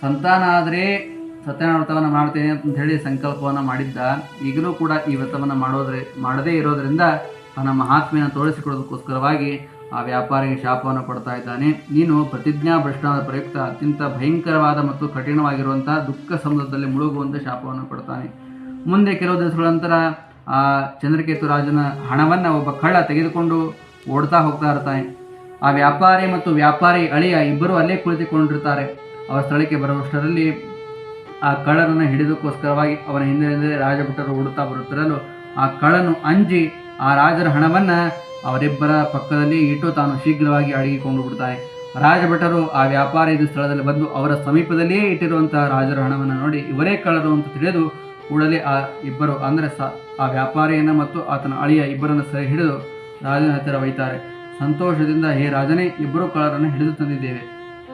ಸಂತಾನ ಆದರೆ ಸತ್ಯನಾರಾಯಣ ವ್ರತವನ್ನು ಮಾಡ್ತೇನೆ ಅಂತ ಹೇಳಿ ಸಂಕಲ್ಪವನ್ನು ಮಾಡಿದ್ದ. ಈಗಲೂ ಕೂಡ ಈ ವ್ರತವನ್ನು ಮಾಡದೇ ಇರೋದರಿಂದ ತನ್ನ ಮಹಾತ್ಮೆಯನ್ನು ತೋರಿಸಿಕೊಡೋದಕ್ಕೋಸ್ಕರವಾಗಿ ಆ ವ್ಯಾಪಾರಿಗೆ ಶಾಪವನ್ನು ಕೊಡ್ತಾ ಇದ್ದಾನೆ. ನೀನು ಪ್ರತಿಜ್ಞಾ ಭ್ರಷ್ಟನಾದ ಪ್ರಯುಕ್ತ ಅತ್ಯಂತ ಭಯಂಕರವಾದ ಮತ್ತು ಕಠಿಣವಾಗಿರುವಂತಹ ದುಃಖ ಸಮುದ್ರದಲ್ಲಿ ಮುಳುಗುವಂಥ ಶಾಪವನ್ನು ಕೊಡ್ತಾನೆ. ಮುಂದೆ ಕೆಲವು ದಿವಸಗಳ ನಂತರ ಆ ಚಂದ್ರಕೇತು ರಾಜನ ಹಣವನ್ನು ಒಬ್ಬ ಕಳ್ಳ ತೆಗೆದುಕೊಂಡು ಓಡ್ತಾ ಹೋಗ್ತಾ ಇರ್ತಾನೆ. ಆ ವ್ಯಾಪಾರಿ ಮತ್ತು ವ್ಯಾಪಾರಿ ಅಳಿಯ ಇಬ್ಬರು ಅಲ್ಲೇ ಕುಳಿತುಕೊಂಡಿರ್ತಾರೆ. ಅವರ ಸ್ಥಳಕ್ಕೆ ಬರುವಷ್ಟರಲ್ಲಿ ಆ ಕಳ್ಳನನ್ನು ಹಿಡಿದಕ್ಕೋಸ್ಕರವಾಗಿ ಅವನ ಹಿಂದೆ ರಾಜಭಟರು ಓಡುತ್ತಾ ಬರುತ್ತಿರಲು ಆ ಕಳ್ಳನು ಅಂಜಿ ಆ ರಾಜರ ಹಣವನ್ನು ಅವರಿಬ್ಬರ ಪಕ್ಕದಲ್ಲಿ ಇಟ್ಟು ತಾನು ಶೀಘ್ರವಾಗಿ ಅಡಗಿಕೊಂಡು ಬಿಡ್ತಾನೆ. ರಾಜಭಟರು ಆ ವ್ಯಾಪಾರಿ ಸ್ಥಳದಲ್ಲಿ ಬಂದು ಅವರ ಸಮೀಪದಲ್ಲಿಯೇ ಇಟ್ಟಿರುವಂತಹ ರಾಜರ ಹಣವನ್ನು ನೋಡಿ ಇವರೇ ಕಳ್ಳರು ಅಂತ ತಿಳಿದು ಕೂಡಲೇ ಆ ಇಬ್ಬರು ಅಂದರೆ ಆ ವ್ಯಾಪಾರಿಯನ್ನು ಮತ್ತು ಆತನ ಅಳಿಯ ಇಬ್ಬರನ್ನು ಸರಿ ಹಿಡಿದು ರಾಜನ ಹತ್ತಿರ ಒಯ್ತಾರೆ. ಸಂತೋಷದಿಂದ, ಹೇ ರಾಜನೇ, ಇಬ್ಬರು ಕಳ್ಳರನ್ನು ಹಿಡಿದು ತಂದಿದ್ದೇವೆ,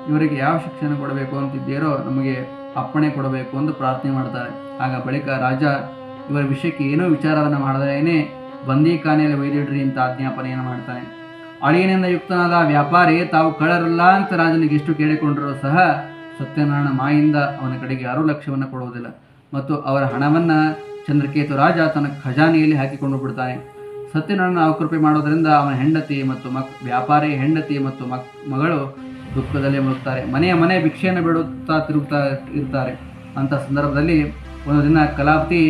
ಇವರಿಗೆ ಯಾವ ಶಿಕ್ಷಣ ಕೊಡಬೇಕು ಅಂತಿದ್ದೀರೋ ನಮಗೆ ಅಪ್ಪಣೆ ಕೊಡಬೇಕು ಎಂದು ಪ್ರಾರ್ಥನೆ ಮಾಡ್ತಾರೆ. ಆಗ ಬಳಿಕ ರಾಜ ಇವರ ವಿಷಯಕ್ಕೆ ಏನೋ ವಿಚಾರವನ್ನು ಮಾಡದೇನೆ ಬಂದೀಖಾನೆಯಲ್ಲಿ ಒಯ್ದಿಡ್ರಿ ಅಂತ ಆಜ್ಞಾಪನೆಯನ್ನು ಮಾಡ್ತಾನೆ. ಅಳಿಯನಿಂದ ಯುಕ್ತನಾದ ವ್ಯಾಪಾರಿ ತಾವು ಕಳ್ಳರಲ್ಲ ಅಂತ ರಾಜನಿಗೆ ಎಷ್ಟು ಕೇಳಿಕೊಂಡರೂ ಸಹ ಸತ್ಯನಾರಾಯಣ ಮಾಯಿಂದ ಅವನ ಕಡೆಗೆ 6 ಲಕ್ಷವನ್ನು ಕೊಡುವುದಿಲ್ಲ ಮತ್ತು ಅವರ ಹಣವನ್ನು ಚಂದ್ರಕೇತು ರಾಜ ತನ್ನ ಖಜಾನೆಯಲ್ಲಿ ಹಾಕಿಕೊಂಡು ಬಿಡ್ತಾನೆ. ಸತ್ಯನಾರಾಯಣ ಅವಕೃಪೆ ಮಾಡೋದರಿಂದ ಅವನ ಹೆಂಡತಿ ಮತ್ತು ವ್ಯಾಪಾರಿ ಹೆಂಡತಿ ಮತ್ತು ಮಗಳು ದುಃಖದಲ್ಲಿ ಮುಳುಗ್ತಾರೆ. ಮನೆ ಭಿಕ್ಷೆಯನ್ನು ಬಿಡುತ್ತಾ ತಿರುಗುತ್ತಾ ಇರ್ತಾರೆ. ಅಂಥ ಸಂದರ್ಭದಲ್ಲಿ ಒಂದು ದಿನ ಕಲಾವತಿ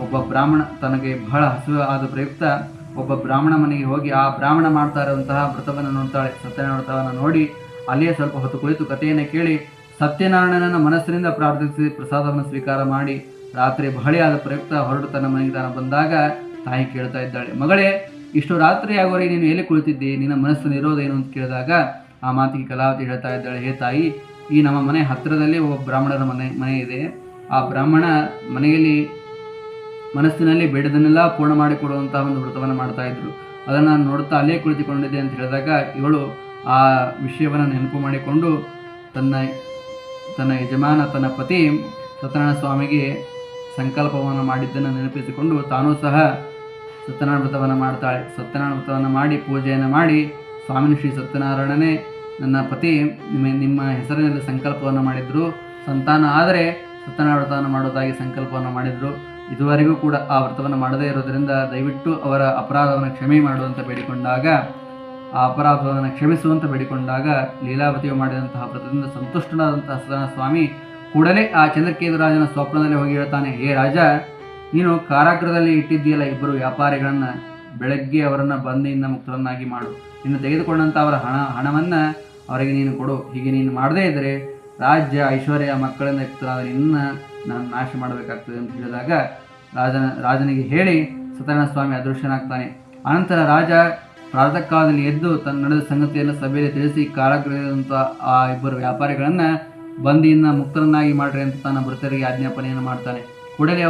ಒಬ್ಬ ಬ್ರಾಹ್ಮಣ ತನಗೆ ಬಹಳ ಹಸಿವು ಆದ ಪ್ರಯುಕ್ತ ಒಬ್ಬ ಬ್ರಾಹ್ಮಣ ಮನೆಗೆ ಹೋಗಿ ಆ ಬ್ರಾಹ್ಮಣ ಮಾಡ್ತಾ ಇರುವಂತಹ ವ್ರತವನ್ನು ನೋಡ್ತಾಳೆ. ಸತ್ಯನಾರಾಯಣ ವ್ರತವನ್ನು ನೋಡಿ ಅಲ್ಲಿಯೇ ಸ್ವಲ್ಪ ಹೊತ್ತು ಕುಳಿತು ಕಥೆಯನ್ನು ಕೇಳಿ ಸತ್ಯನಾರಾಯಣನನ್ನು ಮನಸ್ಸಿನಿಂದ ಪ್ರಾರ್ಥಿಸಿ ಪ್ರಸಾದವನ್ನು ಸ್ವೀಕಾರ ಮಾಡಿ ರಾತ್ರಿ ಬಹಳಿಯಾದ ಪ್ರಯುಕ್ತ ಹೊರಟು ತನ್ನ ಮನೆಗೆ ತಾನು ಬಂದಾಗ ತಾಯಿ ಕೇಳ್ತಾ ಇದ್ದಾಳೆ, ಮಗಳೇ, ಇಷ್ಟು ರಾತ್ರಿ ಆಗುವವರೆಗೆ ನೀನು ಎಲ್ಲಿ ಕುಳಿತಿದ್ದಿ, ನಿನ್ನ ಮನಸ್ಸಿನ ಇರೋದೇನು ಅಂತ ಕೇಳಿದಾಗ ಆ ಮಾತಿಗೆ ಕಲಾವತಿ ಹೇಳ್ತಾ ಇದ್ದಾಳೆ, ಹೇ ತಾಯಿ, ಈ ನಮ್ಮ ಮನೆ ಹತ್ತಿರದಲ್ಲಿ ಒಬ್ಬ ಬ್ರಾಹ್ಮಣರ ಮನೆ ಇದೆ. ಆ ಬ್ರಾಹ್ಮಣ ಮನೆಯಲ್ಲಿ ಮನಸ್ಸಿನಲ್ಲಿ ಬೇಡದನ್ನೆಲ್ಲ ಪೂರ್ಣ ಮಾಡಿಕೊಡುವಂತಹ ಒಂದು ವ್ರತವನ್ನು ಮಾಡ್ತಾ ಇದ್ರು. ಅದನ್ನು ನಾನು ನೋಡುತ್ತಾ ಅಲ್ಲೇ ಕುಳಿತುಕೊಂಡಿದ್ದೆ ಅಂತ ಹೇಳಿದಾಗ ಇವಳು ಆ ವಿಷಯವನ್ನು ನೆನಪು ಮಾಡಿಕೊಂಡು ತನ್ನ ಯಜಮಾನ ತನ್ನ ಪತಿ ಸತ್ಯನಾರಾಯಣ ಸ್ವಾಮಿಗೆ ಸಂಕಲ್ಪವನ್ನು ಮಾಡಿದ್ದನ್ನು ನೆನಪಿಸಿಕೊಂಡು ತಾನೂ ಸಹ ಸತ್ಯನಾರಾಯಣ ವ್ರತವನ್ನು ಮಾಡ್ತಾಳೆ. ಸತ್ಯನಾರಾಯಣ ವ್ರತವನ್ನು ಮಾಡಿ ಪೂಜೆಯನ್ನು ಮಾಡಿ, ಸ್ವಾಮಿ ಶ್ರೀ ಸತ್ಯನಾರಾಯಣನೇ ನನ್ನ ಪತಿ ನಿಮ್ಮ ಹೆಸರಿನಲ್ಲಿ ಸಂಕಲ್ಪವನ್ನು ಮಾಡಿದರು, ಸಂತಾನ ಆದರೆ ಸತ್ಯನಾರಾಯಣ ವ್ರತವನ್ನು ಮಾಡೋದಾಗಿ ಸಂಕಲ್ಪವನ್ನು ಮಾಡಿದರು. ಇದುವರೆಗೂ ಕೂಡ ಆ ವ್ರತವನ್ನು ಮಾಡದೇ ಇರೋದರಿಂದ ದಯವಿಟ್ಟು ಅವರ ಅಪರಾಧವನ್ನು ಕ್ಷಮೆ ಮಾಡುವಂತ ಬೇಡಿಕೊಂಡಾಗ ಆ ಅಪರಾಧವನ್ನು ಕ್ಷಮಿಸುವಂತ ಬೇಡಿಕೊಂಡಾಗ ಲೀಲಾವತಿಯು ಮಾಡಿದಂತಹ ವ್ರತದಿಂದ ಸಂತುಷ್ಟನಾದಂತಹ ಸತ್ಯನಾರಾಯಣ ಸ್ವಾಮಿ ಕೂಡಲೇ ಆ ಚಂದ್ರಕೇತು ರಾಜನ ಸ್ವಪ್ನದಲ್ಲಿ ಹೋಗಿ ಹೇಳ್ತಾನೆ, ಹೇ ರಾಜ, ನೀನು ಕಾರಾಗೃಹದಲ್ಲಿ ಇಟ್ಟಿದ್ದೀಯಲ್ಲ ಇಬ್ಬರು ವ್ಯಾಪಾರಿಗಳನ್ನು, ಬೆಳಗ್ಗೆ ಅವರನ್ನು ಬಂದಿಯಿಂದ ಮುಕ್ತರನ್ನಾಗಿ ಮಾಡು. ನೀನು ತೆಗೆದುಕೊಂಡಂಥ ಅವರ ಹಣವನ್ನು ಅವರಿಗೆ ನೀನು ಕೊಡು. ಹೀಗೆ ನೀನು ಮಾಡದೇ ಇದ್ದರೆ ರಾಜ್ಯ ಐಶ್ವರ್ಯ ಮಕ್ಕಳಿಂದ ಯುಕ್ತರಾದ ನಿನ್ನ ನಾನು ನಾಶ ಮಾಡಬೇಕಾಗ್ತದೆ ಅಂತ ಹೇಳಿದಾಗ ರಾಜನಿಗೆ ಹೇಳಿ ಸತ್ಯನಾರಾಯಣ ಸ್ವಾಮಿ ಅದೃಶ್ಯನಾಗ್ತಾನೆ. ಅನಂತರ ರಾಜ ಪ್ರಾತಃ ಕಾಲದಲ್ಲಿ ಎದ್ದು ತನ್ನ ನಡೆದ ಸಂಗತಿಯನ್ನು ಸಭೆಯಲ್ಲಿ ತಿಳಿಸಿ ಕಾರಾಗೃಹದಂಥ ಆ ಇಬ್ಬರು ವ್ಯಾಪಾರಿಗಳನ್ನು ಬಂದಿಯಿಂದ ಮುಕ್ತರನ್ನಾಗಿ ಮಾಡ್ರಿ ಅಂತ ತನ್ನ ಭೃತ್ಯರಿಗೆ ಆಜ್ಞಾಪನೆಯನ್ನು ಮಾಡ್ತಾನೆ. ಕೂಡಲೇ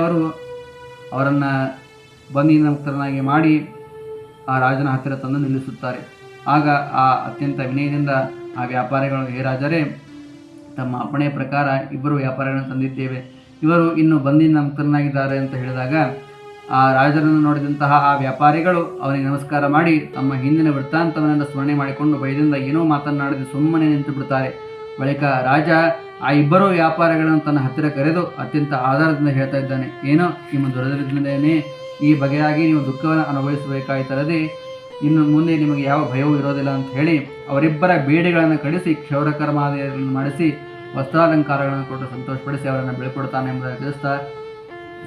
ಅವರನ್ನು ಬಂದಿಯಿಂದ ಮುಕ್ತರನ್ನಾಗಿ ಮಾಡಿ ಆ ರಾಜನ ಹತ್ತಿರ ತಂದು ನಿಲ್ಲಿಸುತ್ತಾರೆ. ಆಗ ಆ ಅತ್ಯಂತ ವಿನಯದಿಂದ ಆ ವ್ಯಾಪಾರಿಗಳು, ಹೇ ರಾಜರೇ, ತಮ್ಮ ಅಪ್ಪಣೆಯ ಪ್ರಕಾರ ಇಬ್ಬರು ವ್ಯಾಪಾರಿಗಳನ್ನು ತಂದಿದ್ದೇವೆ, ಇವರು ಇನ್ನು ಬಂದಿಂದ ಮುಕ್ತನಾಗಿದ್ದಾರೆ ಅಂತ ಹೇಳಿದಾಗ ಆ ರಾಜರನ್ನು ನೋಡಿದಂತಹ ಆ ವ್ಯಾಪಾರಿಗಳು ಅವನಿಗೆ ನಮಸ್ಕಾರ ಮಾಡಿ ತಮ್ಮ ಹಿಂದಿನ ವೃತ್ತಾಂತವನ್ನೆಲ್ಲ ಸ್ಮರಣೆ ಮಾಡಿಕೊಂಡು ಭಯದಿಂದ ಏನೋ ಮಾತನಾಡದೆ ಸುಮ್ಮನೆ ನಿಂತು ಬಿಡುತ್ತಾರೆ. ಬಳಿಕ ರಾಜ ಆ ಇಬ್ಬರು ವ್ಯಾಪಾರಿಗಳನ್ನು ತನ್ನ ಹತ್ತಿರ ಕರೆದು ಅತ್ಯಂತ ಆಧಾರದಿಂದ ಹೇಳ್ತಾ ಇದ್ದಾನೆ, ಏನೋ ನಿಮ್ಮ ದುರದೃಷ್ಟದಿಂದಲೇ ಈ ಬಗೆಯಾಗಿ ನೀವು ದುಃಖವನ್ನು ಅನುಭವಿಸಬೇಕಾಯ್ತಲ್ಲದೆ ಇನ್ನು ಮುಂದೆ ನಿಮಗೆ ಯಾವ ಭಯವೂ ಇರೋದಿಲ್ಲ ಅಂತ ಹೇಳಿ ಅವರಿಬ್ಬರ ಬೇಡಿಗಳನ್ನು ಕಡಿಸಿ ಕ್ಷೌರಕರ್ಮಾದಿಗಳನ್ನು ಮಾಡಿಸಿ ವಸ್ತ್ರಾಲಂಕಾರಗಳನ್ನು ಕೊಟ್ಟು ಸಂತೋಷಪಡಿಸಿ ಅವರನ್ನು ಬೀಳ್ಕೊಡ್ತಾನೆ ಎಂಬುದಾಗಿ ತಿಳಿಸ್ತಾ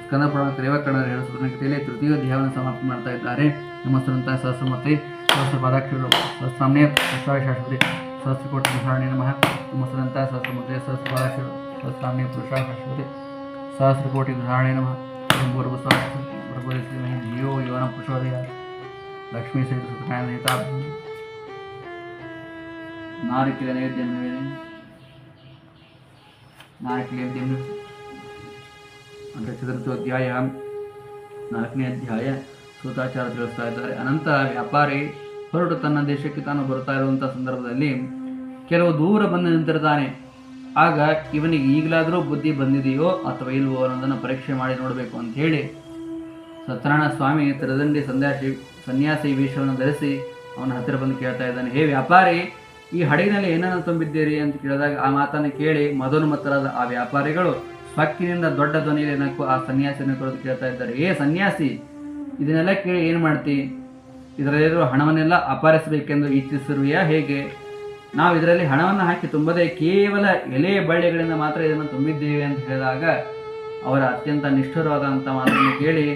ಸ್ಕಂದ ಪುರಾಣ ತ್ರೇವಕರ್ಣರು ಹೇಳುವ ಕಥೆಯಲ್ಲಿ ತೃತೀಯ ಅಧ್ಯಾಯವನ್ನು ಸಮಾಪ್ತಿ ಮಾಡ್ತಾ ಇದ್ದಾರೆ. ನಮಸ್ತಂತ ಸಹಸ್ರಮೂರ್ತಿ ಸಹಸ್ರ ಪಾದಾಕ್ಷರು ಸಹಸ್ರಾಮ್ಯ ಶಾಶ್ವತಿ ಸಹಸ್ರಕೋಟಿ ವಿಧಾರಣೆ ನಮಃ. ನಮಸ್ತಂತ ಸಹಸ್ರಮೂರ್ತಿ ಸಹಸ್ರ ಪಾದಾಕ್ಷರು ಸಹಸ್ರಾಮ್ಯ ಪುರುಷ ಶಾಶ್ವತಿ ಸಹಸ್ರಕೋಟಿ ವಿಧಾರಣೆ ನಮಃ. ಜಿಯೋ ಯುವನ ಪುರುಷೋದಯ ಲಕ್ಷ್ಮೀ ಸಹಿತ ಸತ್ಯನಾರಾಯಣ ನಾರಿಕೆಯ ನೈವೇದ್ಯ ಅಂತ ಚತುರ್ಥೋಧ್ಯಾಯ 4ನೇ ಅಧ್ಯಾಯ ಸೂತಾಚಾರ ತಿಳಿಸ್ತಾ ಇದ್ದಾರೆ. ಅನಂತರ ವ್ಯಾಪಾರಿ ಹೊರಟು ತನ್ನ ದೇಶಕ್ಕೆ ತಾನು ಬರುತ್ತಾ ಇರುವಂಥ ಸಂದರ್ಭದಲ್ಲಿ ಕೆಲವು ದೂರ ಬಂದು ನಿಂತಿರ್ತಾನೆ. ಆಗ ಇವನಿಗೆ ಈಗಲಾದರೂ ಬುದ್ಧಿ ಬಂದಿದೆಯೋ ಅಥವಾ ಇಲ್ವೋ ಅನ್ನೋದನ್ನು ಪರೀಕ್ಷೆ ಮಾಡಿ ನೋಡಬೇಕು ಅಂತ ಹೇಳಿ ಸತ್ಯನಾರಾಯಣ ಸ್ವಾಮಿ ತಿರದಂಡಿ ಸನ್ಯಾಸಿ ವೇಷವನ್ನು ಧರಿಸಿ ಅವನ ಹತ್ತಿರ ಬಂದು ಕೇಳ್ತಾ ಇದ್ದಾನೆ, ಹೇ ವ್ಯಾಪಾರಿ, ಈ ಹಡಗಿನಲ್ಲಿ ಏನನ್ನು ತುಂಬಿದ್ದೀರಿ ಅಂತ ಕೇಳಿದಾಗ ಆ ಮಾತನ್ನು ಕೇಳಿ ಮದೋನ್ಮತ್ತರಾದ ಆ ವ್ಯಾಪಾರಿಗಳು ಸ್ವಕ್ಕಿನಿಂದ ದೊಡ್ಡ ಧ್ವನಿಯಲ್ಲಿ ನಕ್ಕು ಆ ಸನ್ಯಾಸಿಯನ್ನು ಕುರಿತು ಕೇಳ್ತಾ ಇದ್ದಾರೆ, ಏ ಸನ್ಯಾಸಿ, ಇದನ್ನೆಲ್ಲ ಕೇಳಿ ಏನು ಮಾಡ್ತಿ? ಇದರಲ್ಲಿರುವ ಹಣವನ್ನೆಲ್ಲ ಅಪಹರಿಸಬೇಕೆಂದು ಇಚ್ಛಿಸಿರುವೆಯಾ ಹೇಗೆ? ನಾವು ಇದರಲ್ಲಿ ಹಣವನ್ನು ಹಾಕಿ ತುಂಬದೆ ಕೇವಲ ಎಲೆ ಬಳ್ಳಿಗಳಿಂದ ಮಾತ್ರ ಇದನ್ನು ತುಂಬಿದ್ದೇವೆ ಅಂತ ಹೇಳಿದಾಗ ಅವರ ಅತ್ಯಂತ ನಿಷ್ಠುರವಾದಂಥ ಮಾತನ್ನು ಕೇಳಿ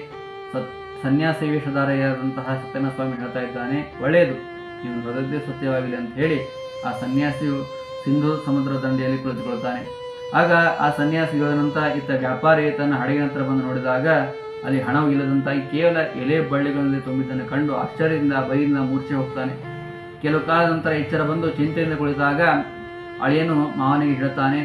ಸನ್ಯಾಸಿ ವೇಷಧಾರಿಯಾದಂತಹ ಸತ್ಯನಾರಾಯಣ ಸ್ವಾಮಿ ಹೇಳ್ತಾ ಇದ್ದಾನೆ, ಒಳ್ಳೆಯದು, ನೀನು ಬದದ್ದೇ ಸತ್ಯವಾಗಲಿ ಅಂತ ಹೇಳಿ ಆ ಸನ್ಯಾಸಿಯು ಸಿಂಧು ಸಮುದ್ರ ದಂಡೆಯಲ್ಲಿ ಕುಳಿತುಕೊಳ್ತಾನೆ. ಆಗ ಆ ಸನ್ಯಾಸಿ ಹೋದಂಥ ಇತ್ತ ವ್ಯಾಪಾರಿ ತನ್ನ ಹಡಗಿನ ಹತ್ರ ಬಂದು ನೋಡಿದಾಗ ಅಲ್ಲಿ ಹಣವು ಇಲ್ಲದಂತಾಗಿ ಕೇವಲ ಎಲೆ ಬಳ್ಳಿಗಳಲ್ಲಿ ತುಂಬಿದ್ದನ್ನು ಕಂಡು ಆಶ್ಚರ್ಯದಿಂದ ಭಯದಿಂದ ಮೂರ್ಛೆ ಹೋಗ್ತಾನೆ. ಕೆಲವು ಕಾಲದ ನಂತರ ಎಚ್ಚರ ಬಂದು ಚಿಂತೆಯಿಂದ ಕುಳಿತಾಗ ಅಳಿಯನು ಮಾವನಿಗೆ ಹೇಳ್ತಾನೆ,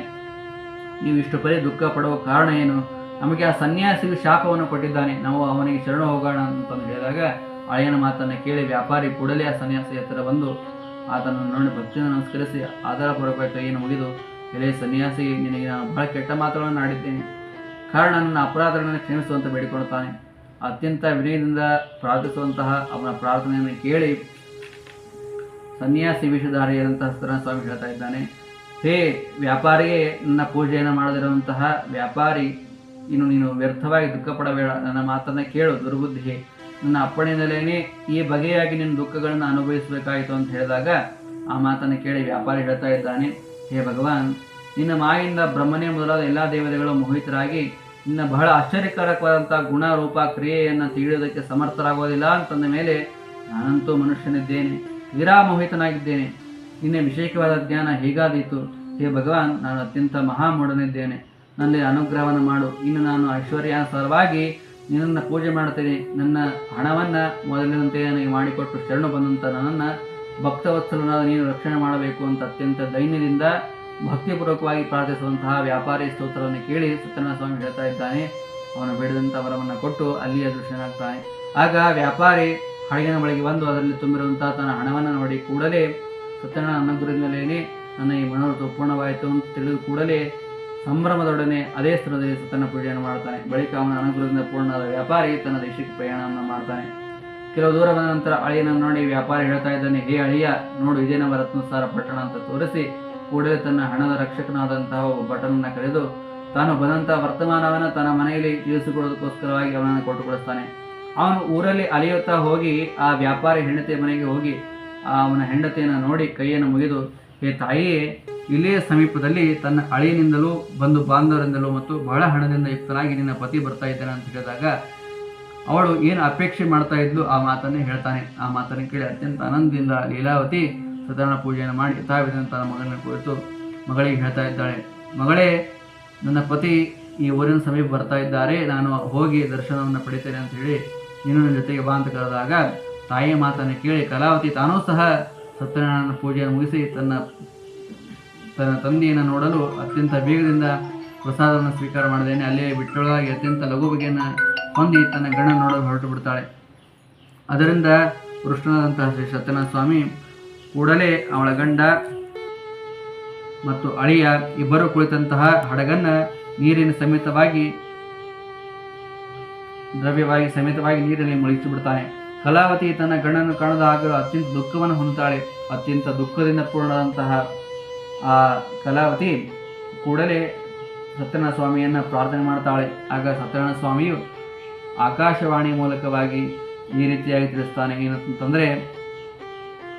ನೀವು ಇಷ್ಟು ಪರಿ ದುಃಖ ಪಡುವ ಕಾರಣ ಏನು? ನಮಗೆ ಆ ಸನ್ಯಾಸಿಗೆ ಶಾಪವನ್ನು ಕೊಟ್ಟಿದ್ದಾನೆ, ನಾವು ಅವನಿಗೆ ಶರಣ ಹೋಗೋಣ ಅಂತಂದು ಹೇಳಿದಾಗ ಅಳಿಯನ ಮಾತನ್ನು ಕೇಳಿ ವ್ಯಾಪಾರಿ ಕೂಡಲೇ ಆ ಸನ್ಯಾಸಿ ಹತ್ತಿರ ಬಂದು ಆತನನ್ನು ನೋಡಿ ಭಕ್ತಿಯನ್ನು ನಮಸ್ಕರಿಸಿ ಆಧಾರಪೂರ್ವಕ ಕೈಯನ್ನು ಮುಗಿದು, ಎಲೆ ಸನ್ಯಾಸಿ, ನಿನಗೆ ನಾನು ಬಹಳ ಕೆಟ್ಟ ಮಾತುಗಳನ್ನು ಆಡಿದ್ದೇನೆ, ಕಾರಣ ನನ್ನ ಅಪರಾಧಗಳನ್ನು ಕ್ಷಮಿಸುವಂತ ಬೇಡಿಕೊಳ್ಳುತ್ತಾನೆ. ಅತ್ಯಂತ ವಿನಯದಿಂದ ಪ್ರಾರ್ಥಿಸುವಂತಹ ಅವನ ಪ್ರಾರ್ಥನೆಯನ್ನು ಕೇಳಿ ಸನ್ಯಾಸಿ ವೇಷಧಾರಿಯಾದಂತಹ ಸತ್ಯನಾರಾಯಣ ಸ್ವಾಮಿ ಹೇಳ್ತಾ ಇದ್ದಾನೆ, ಹೇ ವ್ಯಾಪಾರಿಯೇ, ನನ್ನ ಪೂಜೆಯನ್ನು ಮಾಡದಿರುವಂತಹ ವ್ಯಾಪಾರಿ, ಇನ್ನು ನೀನು ವ್ಯರ್ಥವಾಗಿ ದುಃಖ ಪಡಬೇಡ, ನನ್ನ ಮಾತನ್ನು ಕೇಳು ದುರ್ಬುದ್ಧಿಯೇ, ನನ್ನ ಅಪ್ಪಣೆಯಿಂದಲೇ ಈ ಬಗೆಯಾಗಿ ನಿನ್ನ ದುಃಖಗಳನ್ನು ಅನುಭವಿಸಬೇಕಾಯಿತು ಅಂತ ಹೇಳಿದಾಗ ಆ ಮಾತನ್ನು ಕೇಳಿ ವ್ಯಾಪಾರಿ ಹೇಳ್ತಾ ಇದ್ದಾನೆ, ಹೇ ಭಗವಾನ್, ನಿನ್ನ ಮಾಯಿಂದ ಬ್ರಹ್ಮನೇ ಮೊದಲಾದ ಎಲ್ಲ ದೇವತೆಗಳು ಮೋಹಿತರಾಗಿ ನಿನ್ನ ಬಹಳ ಆಶ್ಚರ್ಯಕರವಾದಂಥ ಗುಣ ರೂಪ ಕ್ರಿಯೆಯನ್ನು ತಿಳಿಯೋದಕ್ಕೆ ಸಮರ್ಥರಾಗೋದಿಲ್ಲ ಅಂತಂದ ಮೇಲೆ ನಾನಂತೂ ಮನುಷ್ಯನಿದ್ದೇನೆ, ವಿರಾಮೋಹಿತನಾಗಿದ್ದೇನೆ, ನಿನ್ನ ವಿಶೇಷವಾದ ಜ್ಞಾನ ಹೇಗಾದೀತು? ಹೇ ಭಗವಾನ್, ನಾನು ಅತ್ಯಂತ ಮಹಾಮೂಢನಿದ್ದೇನೆ, ನನ್ನಲ್ಲಿ ಅನುಗ್ರಹವನ್ನು ಮಾಡು, ಇನ್ನು ನಾನು ಐಶ್ವರ್ಯಾನುಸಾರವಾಗಿ ನಿನ್ನನ್ನು ಪೂಜೆ ಮಾಡ್ತೇನೆ, ನನ್ನ ಹಣವನ್ನು ಮೊದಲಿನಂತೆ ನನಗೆ ಮಾಡಿಕೊಟ್ಟು ಶರಣು ಬಂದಂಥ ನನ್ನನ್ನು ಭಕ್ತವತ್ಸಲನಾದ ನೀನು ರಕ್ಷಣೆ ಮಾಡಬೇಕು ಅಂತ ಅತ್ಯಂತ ದೈನ್ಯದಿಂದ ಭಕ್ತಿಪೂರ್ವಕವಾಗಿ ಪ್ರಾರ್ಥಿಸುವಂತಹ ವ್ಯಾಪಾರಿ ಸ್ತೋತ್ರವನ್ನು ಕೇಳಿ ಸತ್ಯನಾರಾಯಣ ಸ್ವಾಮಿ ಹೇಳ್ತಾ ಇದ್ದಾನೆ. ಅವನು ಬೇಡದಂಥ ವರವನ್ನು ಕೊಟ್ಟು ಅಲ್ಲಿಯೇ ದೃಶ್ಯನಾಗ್ತಾನೆ. ಆಗ ವ್ಯಾಪಾರಿ ಹಡಗಿನ ಬಳಿಗೆ ಬಂದು ಅದರಲ್ಲಿ ತುಂಬಿರುವಂತಹ ತನ್ನ ಹಣವನ್ನು ನೋಡಿ ಕೂಡಲೇ ಸತ್ಯನಾರಾಯಣ ಅನುಗ್ರಹದಿಂದಲೇ ನನ್ನ ಈ ಮನೋರಥ ಪೂರ್ಣವಾಯಿತು ಅಂತ ತಿಳಿದು ಕೂಡಲೇ ಸಂಭ್ರಮದೊಡನೆ ಅದೇ ಸ್ಥಳದಲ್ಲಿ ಸತ್ಯನ ಪೂಜೆಯನ್ನು ಮಾಡ್ತಾನೆ. ಬಳಿಕ ಅವನ ಅನುಗ್ರಹದಿಂದ ಪೂರ್ಣವಾದ ವ್ಯಾಪಾರಿ ತನ್ನ ದೇಶಕ್ಕೆ ಪ್ರಯಾಣವನ್ನು ಮಾಡ್ತಾನೆ. ಕೆಲವು ದೂರ ಬಂದ ನಂತರ ಅಳಿಯನನ್ನು ನೋಡಿ ವ್ಯಾಪಾರಿ ಹೇಳ್ತಾ ಇದ್ದಾನೆ, ಹೇ ಅಳಿಯ, ನೋಡು ಇದೇ ನಮ್ಮ ರತ್ನಸಾರ ಪಟ್ಟಣ ಅಂತ ತೋರಿಸಿ ಕೂಡಲೇ ತನ್ನ ಹಣದ ರಕ್ಷಕನಾದಂತಹ ಒಬ್ಬ ಭಟನನ್ನು ಕರೆದು ತಾನು ಬಂದಂತಹ ವರ್ತಮಾನವನ್ನು ತನ್ನ ಮನೆಯಲ್ಲಿ ತಿಳಿಸಿಕೊಡೋದಕ್ಕೋಸ್ಕರವಾಗಿ ಅವನನ್ನು ಕೊಟ್ಟುಕೊಡಿಸ್ತಾನೆ. ಅವನು ಊರಲ್ಲಿ ಅಲಿಯುತ್ತಾ ಹೋಗಿ ಆ ವ್ಯಾಪಾರಿ ಹೆಂಡತಿಯ ಮನೆಗೆ ಹೋಗಿ ಅವನ ಹೆಂಡತಿಯನ್ನು ನೋಡಿ ಕೈಯನ್ನು ಮುಗಿದು, ಹೇ ತಾಯಿಯೇ, ಇಲ್ಲಿಯ ಸಮೀಪದಲ್ಲಿ ತನ್ನ ಅಳಿಯನಿಂದಲೂ ಬಂಧು ಬಾಂಧವರಿಂದಲೂ ಮತ್ತು ಬಹಳ ಹಣದಿಂದ ಯುಕ್ತನಾಗಿ ನಿನ್ನ ಪತಿ ಬರ್ತಾ ಇದ್ದಾನೆ ಅಂತ ಹೇಳಿದಾಗ ಅವಳು ಏನು ಅಪೇಕ್ಷೆ ಮಾಡ್ತಾ ಇದ್ಲು ಆ ಮಾತನ್ನೇ ಹೇಳ್ತಾನೆ. ಆ ಮಾತನ್ನು ಕೇಳಿ ಅತ್ಯಂತ ಆನಂದದಿಂದ ಲೀಲಾವತಿ ಸತ್ಯನಾರಾಯಣ ಪೂಜೆಯನ್ನು ಮಾಡಿ ಯಥಾವಿಧಂತ ತನ್ನ ಮಗಳನ್ನ ಕುರಿತು ಮಗಳಿಗೆ ಹೇಳ್ತಾ ಇದ್ದಾಳೆ, ಮಗಳೇ, ನನ್ನ ಪತಿ ಈ ಊರಿನ ಸಮೀಪ ಬರ್ತಾ ಇದ್ದಾರೆ, ನಾನು ಹೋಗಿ ದರ್ಶನವನ್ನು ಪಡಿತೇನೆ ಅಂತ ಹೇಳಿ ನೀನು ನನ್ನ ಜೊತೆಗೆ ಬಾ ಅಂತ ಕರೆದಾಗ ತಾಯಿಯ ಮಾತನ್ನು ಕೇಳಿ ಕಲಾವತಿ ತಾನೂ ಸಹ ಸತ್ಯನಾರಾಯಣ ಪೂಜೆಯನ್ನು ಮುಗಿಸಿ ತನ್ನ ತಂದೆಯನ್ನು ನೋಡಲು ಅತ್ಯಂತ ಬೇಗದಿಂದ ಪ್ರಸಾದವನ್ನು ಸ್ವೀಕಾರ ಮಾಡಿದ್ದೇನೆ. ಅಲ್ಲೇ ಬಿಟ್ಟೊಳಗಾಗಿ ಅತ್ಯಂತ ಲಘು ಬಗೆಯನ್ನು ಹೊಂದಿ ತನ್ನ ಗಂಡನ ನೋಡಲು ಹೊರಟು ಬಿಡ್ತಾಳೆ. ಅದರಿಂದ ಕೃಷ್ಣನಾದಂತಹ ಶ್ರೀ ಸತ್ಯನಾರಾಯಣ ಸ್ವಾಮಿ ಕೂಡಲೇ ಅವಳ ಗಂಡ ಮತ್ತು ಅಳಿಯ ಇಬ್ಬರು ಕುಳಿತಂತಹ ಹಡಗನ್ನ ನೀರಿನ ಸಮೇತವಾಗಿ ನೀರಿನಲ್ಲಿ ಮುಳುಗಿಸಿ ಬಿಡ್ತಾನೆ. ಕಲಾವತಿ ತನ್ನ ಗಂಡನ್ನು ಕಾಣದ ಆಗಲು ಅತ್ಯಂತ ದುಃಖವನ್ನು ಹೊಂದುತ್ತಾಳೆ. ಅತ್ಯಂತ ದುಃಖದಿಂದ ಪೂರ್ಣವಾದಂತಹ ಆ ಕಲಾವತಿ ಕೂಡಲೇ ಸತ್ಯನಾರಾಯಣ ಸ್ವಾಮಿಯನ್ನು ಪ್ರಾರ್ಥನೆ ಮಾಡ್ತಾಳೆ. ಆಗ ಸತ್ಯನಾರಾಯಣ ಸ್ವಾಮಿಯು ಆಕಾಶವಾಣಿ ಮೂಲಕವಾಗಿ ಈ ರೀತಿಯಾಗಿ ತಿಳಿಸ್ತಾನೆ. ಏನಂತಂದರೆ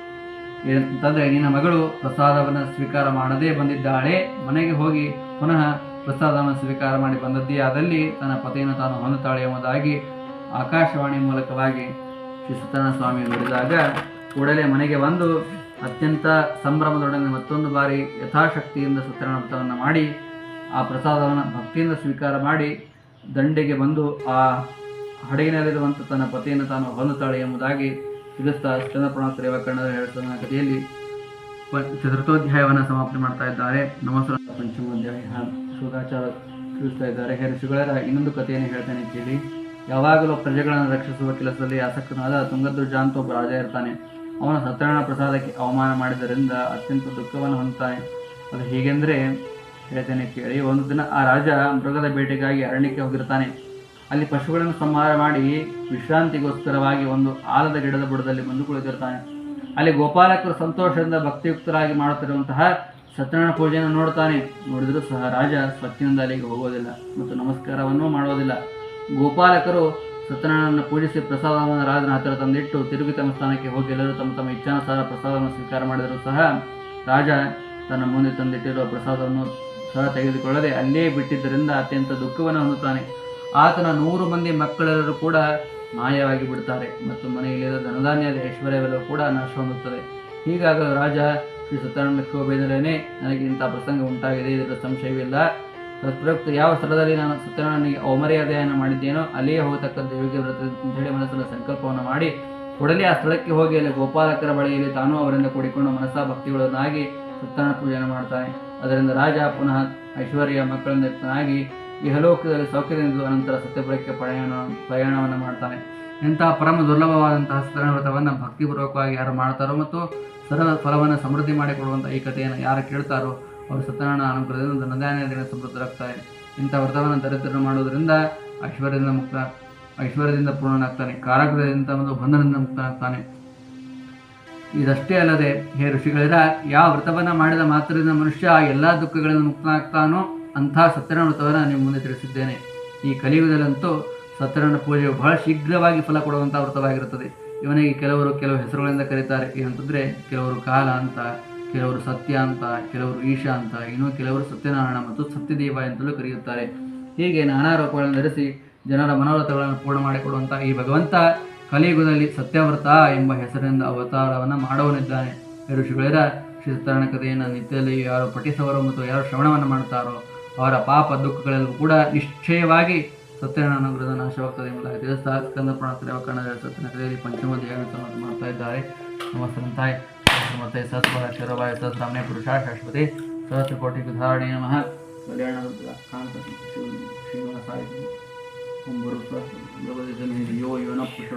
ನಿನ್ನ ಮಗಳು ಪ್ರಸಾದವನ್ನು ಸ್ವೀಕಾರ ಮಾಡದೇ ಬಂದಿದ್ದಾಳೆ. ಮನೆಗೆ ಹೋಗಿ ಪುನಃ ಪ್ರಸಾದವನ್ನು ಸ್ವೀಕಾರ ಮಾಡಿ ಬಂದದ್ದೇ ಆದಲ್ಲಿ ತನ್ನ ಪತಿಯನ್ನು ತಾನು ಹೊಂದುತ್ತಾಳೆ ಎಂಬುದಾಗಿ ಆಕಾಶವಾಣಿ ಮೂಲಕವಾಗಿ ಶ್ರೀ ಸತ್ಯನಾರಾಯಣ ಸ್ವಾಮಿ ನುಡಿದಾಗ ಕೂಡಲೇ ಮನೆಗೆ ಬಂದು ಅತ್ಯಂತ ಸಂಭ್ರಮದೊಡನೆ ಮತ್ತೊಂದು ಬಾರಿ ಯಥಾಶಕ್ತಿಯಿಂದ ಸತ್ಯನಾರಾಯಣ ವ್ರತವನ್ನು ಮಾಡಿ ಆ ಪ್ರಸಾದವನ್ನು ಭಕ್ತಿಯಿಂದ ಸ್ವೀಕಾರ ಮಾಡಿ ದಂಡೆಗೆ ಬಂದು ಆ ಹಡಗಿನಲ್ಲಿರುವಂಥ ತನ್ನ ಪತಿಯನ್ನು ತಾನು ಹೊಂದುತ್ತಾಳೆ ಎಂಬುದಾಗಿ ತಿಳಿಸ್ತಾ ಸ್ಕಂದಪುರಾಣ ತ್ರೈವಕರ್ಣದ ಹೇಳ್ತಾನ ಕಥೆಯಲ್ಲಿ ಚತುರ್ಥೋಧ್ಯಾಯವನ್ನು ಸಮಾಪ್ತಿ ಮಾಡ್ತಾ ಇದ್ದಾರೆ. ನಮಸ್ಕಾರ. ಪಂಚಮೋಧ್ಯಾಯ ಶೋಧಾಚಾರ ತಿಳಿಸ್ತಾ ಇದ್ದಾರೆ. ಹೇ ಋಷಿಗಳರ ಇನ್ನೊಂದು ಕಥೆಯನ್ನು ಹೇಳ್ತಾನೆ ಕೇಳಿ. ಯಾವಾಗಲೂ ಪ್ರಜೆಗಳನ್ನು ರಕ್ಷಿಸುವ ಕೆಲಸದಲ್ಲಿ ಆಸಕ್ತನಾದ ತುಂಗಧ್ವಜ ಅಂತ ಒಬ್ಬ ರಾಜ ಇರ್ತಾನೆ. ಅವನು ಸತ್ಯನಾರಾಯಣ ಪ್ರಸಾದಕ್ಕೆ ಅವಮಾನ ಮಾಡಿದ್ದರಿಂದ ಅತ್ಯಂತ ದುಃಖವನ್ನು ಹೊಂದುತ್ತಾನೆ. ಅದು ಹೇಗೆಂದರೆ ಹೇಳ್ತೇನೆ ಕೇಳಿ. ಒಂದು ದಿನ ಆ ರಾಜ ಮೃಗದ ಬೇಟೆಗಾಗಿ ಅರಣ್ಯಕ್ಕೆ ಹೋಗಿರ್ತಾನೆ. ಅಲ್ಲಿ ಪಶುಗಳನ್ನು ಸಂಹಾರ ಮಾಡಿ ವಿಶ್ರಾಂತಿಗೋಸ್ಕರವಾಗಿ ಒಂದು ಆಲದ ಗಿಡದ ಬುಡದಲ್ಲಿ ಬಂದು ಕುಳಿತಿರ್ತಾನೆ. ಅಲ್ಲಿ ಗೋಪಾಲಕರು ಸಂತೋಷದಿಂದ ಭಕ್ತಿಯುಕ್ತರಾಗಿ ಮಾಡುತ್ತಿರುವಂತಹ ಸತ್ಯನಾರಾಯಣ ಪೂಜೆಯನ್ನು ನೋಡ್ತಾನೆ. ನೋಡಿದರೂ ಸಹ ರಾಜ ಸ್ವಚ್ಛನಿಂದ ಅಲ್ಲಿಗೆ ಹೋಗೋದಿಲ್ಲ ಮತ್ತು ನಮಸ್ಕಾರವನ್ನೂ ಮಾಡೋದಿಲ್ಲ. ಗೋಪಾಲಕರು ಸತ್ಯನಾರಾಯಣನ ಪೂಜಿಸಿ ಪ್ರಸಾದವನ್ನು ರಾಜನ ಹತ್ತಿರ ತಂದಿಟ್ಟು ತಿರುಗಿ ತಮ್ಮ ಸ್ಥಾನಕ್ಕೆ ಹೋಗಿ ಎಲ್ಲರೂ ತಮ್ಮ ತಮ್ಮ ಇಚ್ಛಾನುಸಾರ ಪ್ರಸಾದವನ್ನು ಸ್ವೀಕಾರ ಮಾಡಿದರೂ ಸಹ ರಾಜ ತನ್ನ ಮುಂದೆ ತಂದಿಟ್ಟಿರುವ ಪ್ರಸಾದವನ್ನು ಸಹ ತೆಗೆದುಕೊಳ್ಳದೆ ಅಲ್ಲೇ ಬಿಟ್ಟಿದ್ದರಿಂದ ಅತ್ಯಂತ ದುಃಖವನ್ನು ಹೊಂದುತ್ತಾನೆ. ಆತನ 100 ಮಂದಿ ಮಕ್ಕಳೆಲ್ಲರೂ ಕೂಡ ಮಾಯವಾಗಿ ಬಿಡುತ್ತಾರೆ ಮತ್ತು ಮನೆಯಲ್ಲಿರುವ ಧನಧಾನ್ಯದ ಐಶ್ವರ್ಯವೆಲ್ಲವೂ ಕೂಡ ನಾಶ ಹೊಂದುತ್ತದೆ. ಹೀಗಾಗಲು ರಾಜ ಶ್ರೀ ಸತ್ಯನಾರಾಯಣಕ್ಕೆ ಹೋಗಿದರೇನೆ ನನಗೆ ಇಂಥ ಪ್ರಸಂಗ ಉಂಟಾಗಿದೆ, ಇದರ ಸಂಶಯವಿಲ್ಲ. ತತ್ಪ್ರಯುಕ್ತ ಯಾವ ಸ್ಥಳದಲ್ಲಿ ನಾನು ಸತ್ಯನಾರಾಯಣನಿಗೆ ಅವಮರ್ಯಾದೆಯನ್ನು ಮಾಡಿದ್ದೇನೋ ಅಲ್ಲಿಯೇ ಹೋಗತಕ್ಕಂಥ ಯೋಗ್ಯ ವ್ರತ ಅಂತ ಹೇಳಿ ಮನಸ್ಸಲ್ಲಿ ಸಂಕಲ್ಪವನ್ನು ಮಾಡಿ ಕೂಡಲೇ ಆ ಸ್ಥಳಕ್ಕೆ ಹೋಗಿ ಅಲ್ಲಿ ಗೋಪಾಲಕರ ಬಳಿಯಲ್ಲಿ ತಾನೂ ಅವರಿಂದ ಕೂಡಿಕೊಂಡು ಮನಸ್ಸಾ ಭಕ್ತಿಗಳನ್ನಾಗಿ ಸತ್ಯನಾರಾಯಣ ಪೂಜೆಯನ್ನು ಮಾಡ್ತಾನೆ. ಅದರಿಂದ ರಾಜ ಪುನಃ ಐಶ್ವರ್ಯ ಮಕ್ಕಳಿಂದ ಯುಕ್ತನಾಗಿ ಇಹಲೋಕದಲ್ಲಿ ಸೌಖ್ಯದಿಂದ ಅನಂತರ ಸತ್ಯಪುರಕ್ಕೆ ಪ್ರಯಾಣವನ್ನು ಮಾಡ್ತಾನೆ. ಇಂತಹ ಪರಮ ದುರ್ಲಭವಾದಂತಹ ಸತ್ಯನಾರಾಯಣ ವ್ರತವನ್ನು ಭಕ್ತಿಪೂರ್ವಕವಾಗಿ ಯಾರು ಮಾಡ್ತಾರೋ ಮತ್ತು ಸರಳ ಫಲವನ್ನು ಸಮೃದ್ಧಿ ಮಾಡಿಕೊಡುವಂಥ ಈ ಕಥೆಯನ್ನು ಯಾರು ಕೇಳ್ತಾರೋ ಅವರು ಸತ್ಯನಾರಾಯಣ ಅನುಗ್ರಹದಿಂದ ಧನಧಾನ್ಯದಿಂದ ಸಮೃದ್ಧರಾಗ್ತಾರೆ. ಇಂಥ ವ್ರತವನ್ನು ದರಿದ್ರರು ಮಾಡುವುದರಿಂದ ಐಶ್ವರ್ಯದಿಂದ ಪೂರ್ಣನಾಗ್ತಾನೆ, ಕಾರಾಗೃಹದಿಂದ ಒಂದು ಬಂಧನದಿಂದ ಮುಕ್ತನಾಗ್ತಾನೆ. ಇದಷ್ಟೇ ಅಲ್ಲದೆ ಹೇ ಋಷಿಗಳಿರ, ಯಾವ ವ್ರತವನ್ನು ಮಾಡಿದ ಮಾತ್ರದಿಂದ ಮನುಷ್ಯ ಎಲ್ಲ ದುಃಖಗಳಿಂದ ಮುಕ್ತನಾಗ್ತಾನೋ ಅಂಥ ಸತ್ಯನಾರಾಯಣ ವ್ರತವನ್ನು ನಿಮ್ಮ ಮುಂದೆ ತಿಳಿಸಿದ್ದೇನೆ. ಈ ಕಲಿಯುಗದಲ್ಲಂತೂ ಸತ್ಯನಾರಾಯಣ ಪೂಜೆಯು ಬಹಳ ಶೀಘ್ರವಾಗಿ ಫಲ ಕೊಡುವಂಥ ವ್ರತವಾಗಿರುತ್ತದೆ. ಇವನಿಗೆ ಕೆಲವು ಹೆಸರುಗಳಿಂದ ಕರೀತಾರೆ. ಏನಂತಂದರೆ ಕೆಲವರು ಕಾಲ ಅಂತ, ಕೆಲವರು ಸತ್ಯ ಅಂತ, ಕೆಲವರು ಈಶಾ ಅಂತ, ಇನ್ನೂ ಕೆಲವರು ಸತ್ಯನಾರಾಯಣ ಮತ್ತು ಸತ್ಯದೇವ ಎಂತಲೂ ಕರೆಯುತ್ತಾರೆ. ಹೀಗೆ ನಾನಾ ರೂಪಗಳನ್ನು ಧರಿಸಿ ಜನರ ಮನೋರಥಗಳನ್ನು ಪೂರ್ಣ ಮಾಡಿಕೊಡುವಂಥ ಈ ಭಗವಂತ ಕಲಿಯುಗದಲ್ಲಿ ಸತ್ಯವ್ರತ ಎಂಬ ಹೆಸರಿನಿಂದ ಅವತಾರವನ್ನು ಮಾಡುವನಿದ್ದಾನೆ. ಋಷಿಗಳಿರ ಶ್ರೀ ಸತ್ಯನಾರಾಯಣ ಕಥೆಯನ್ನು ನಿತ್ಯದಲ್ಲಿ ಯಾರು ಪಠಿಸುವರೋ ಮತ್ತು ಯಾರು ಶ್ರವಣವನ್ನು ಮಾಡುತ್ತಾರೋ ಅವರ ಪಾಪ ದುಃಖಗಳೆಲ್ಲವೂ ಕೂಡ ನಿಶ್ಚಯವಾಗಿ ಸತ್ಯನಾರಾಯಣ ಅನುಗ್ರಹದ ನಾಶವಾಗ್ತದೆ ಎಂಬುದಾಗಿ ತಿಳಿಸ್ತಾ ಸ್ಕಂದಪುರಾಣ ತ್ರೈವಕರ್ಣದ ಸತ್ಯನ ಕಥೆಯಲ್ಲಿ ಪಂಚಮೋಧ್ಯಾಯವನ್ನು ಮಾಡ್ತಾ ಇದ್ದಾರೆ. ನಮಸ್ತೆ ಮತ್ತೆ ಸಹಸ್ರ ಶರವಾಯ ಸಹಸ್ರಾಮನೆ ಪುರುಷ ಶಾಶ್ವತಿ ಸಹಸ್ರಕೋಟಿ ಧಾರಣೆ ನಮಃ ಕಲ್ಯಾಣ ಕಾಂತ ಶ್ರೀನಿವಾಸಾಯ ಯೋ ಯೋನ ಪುರುಷ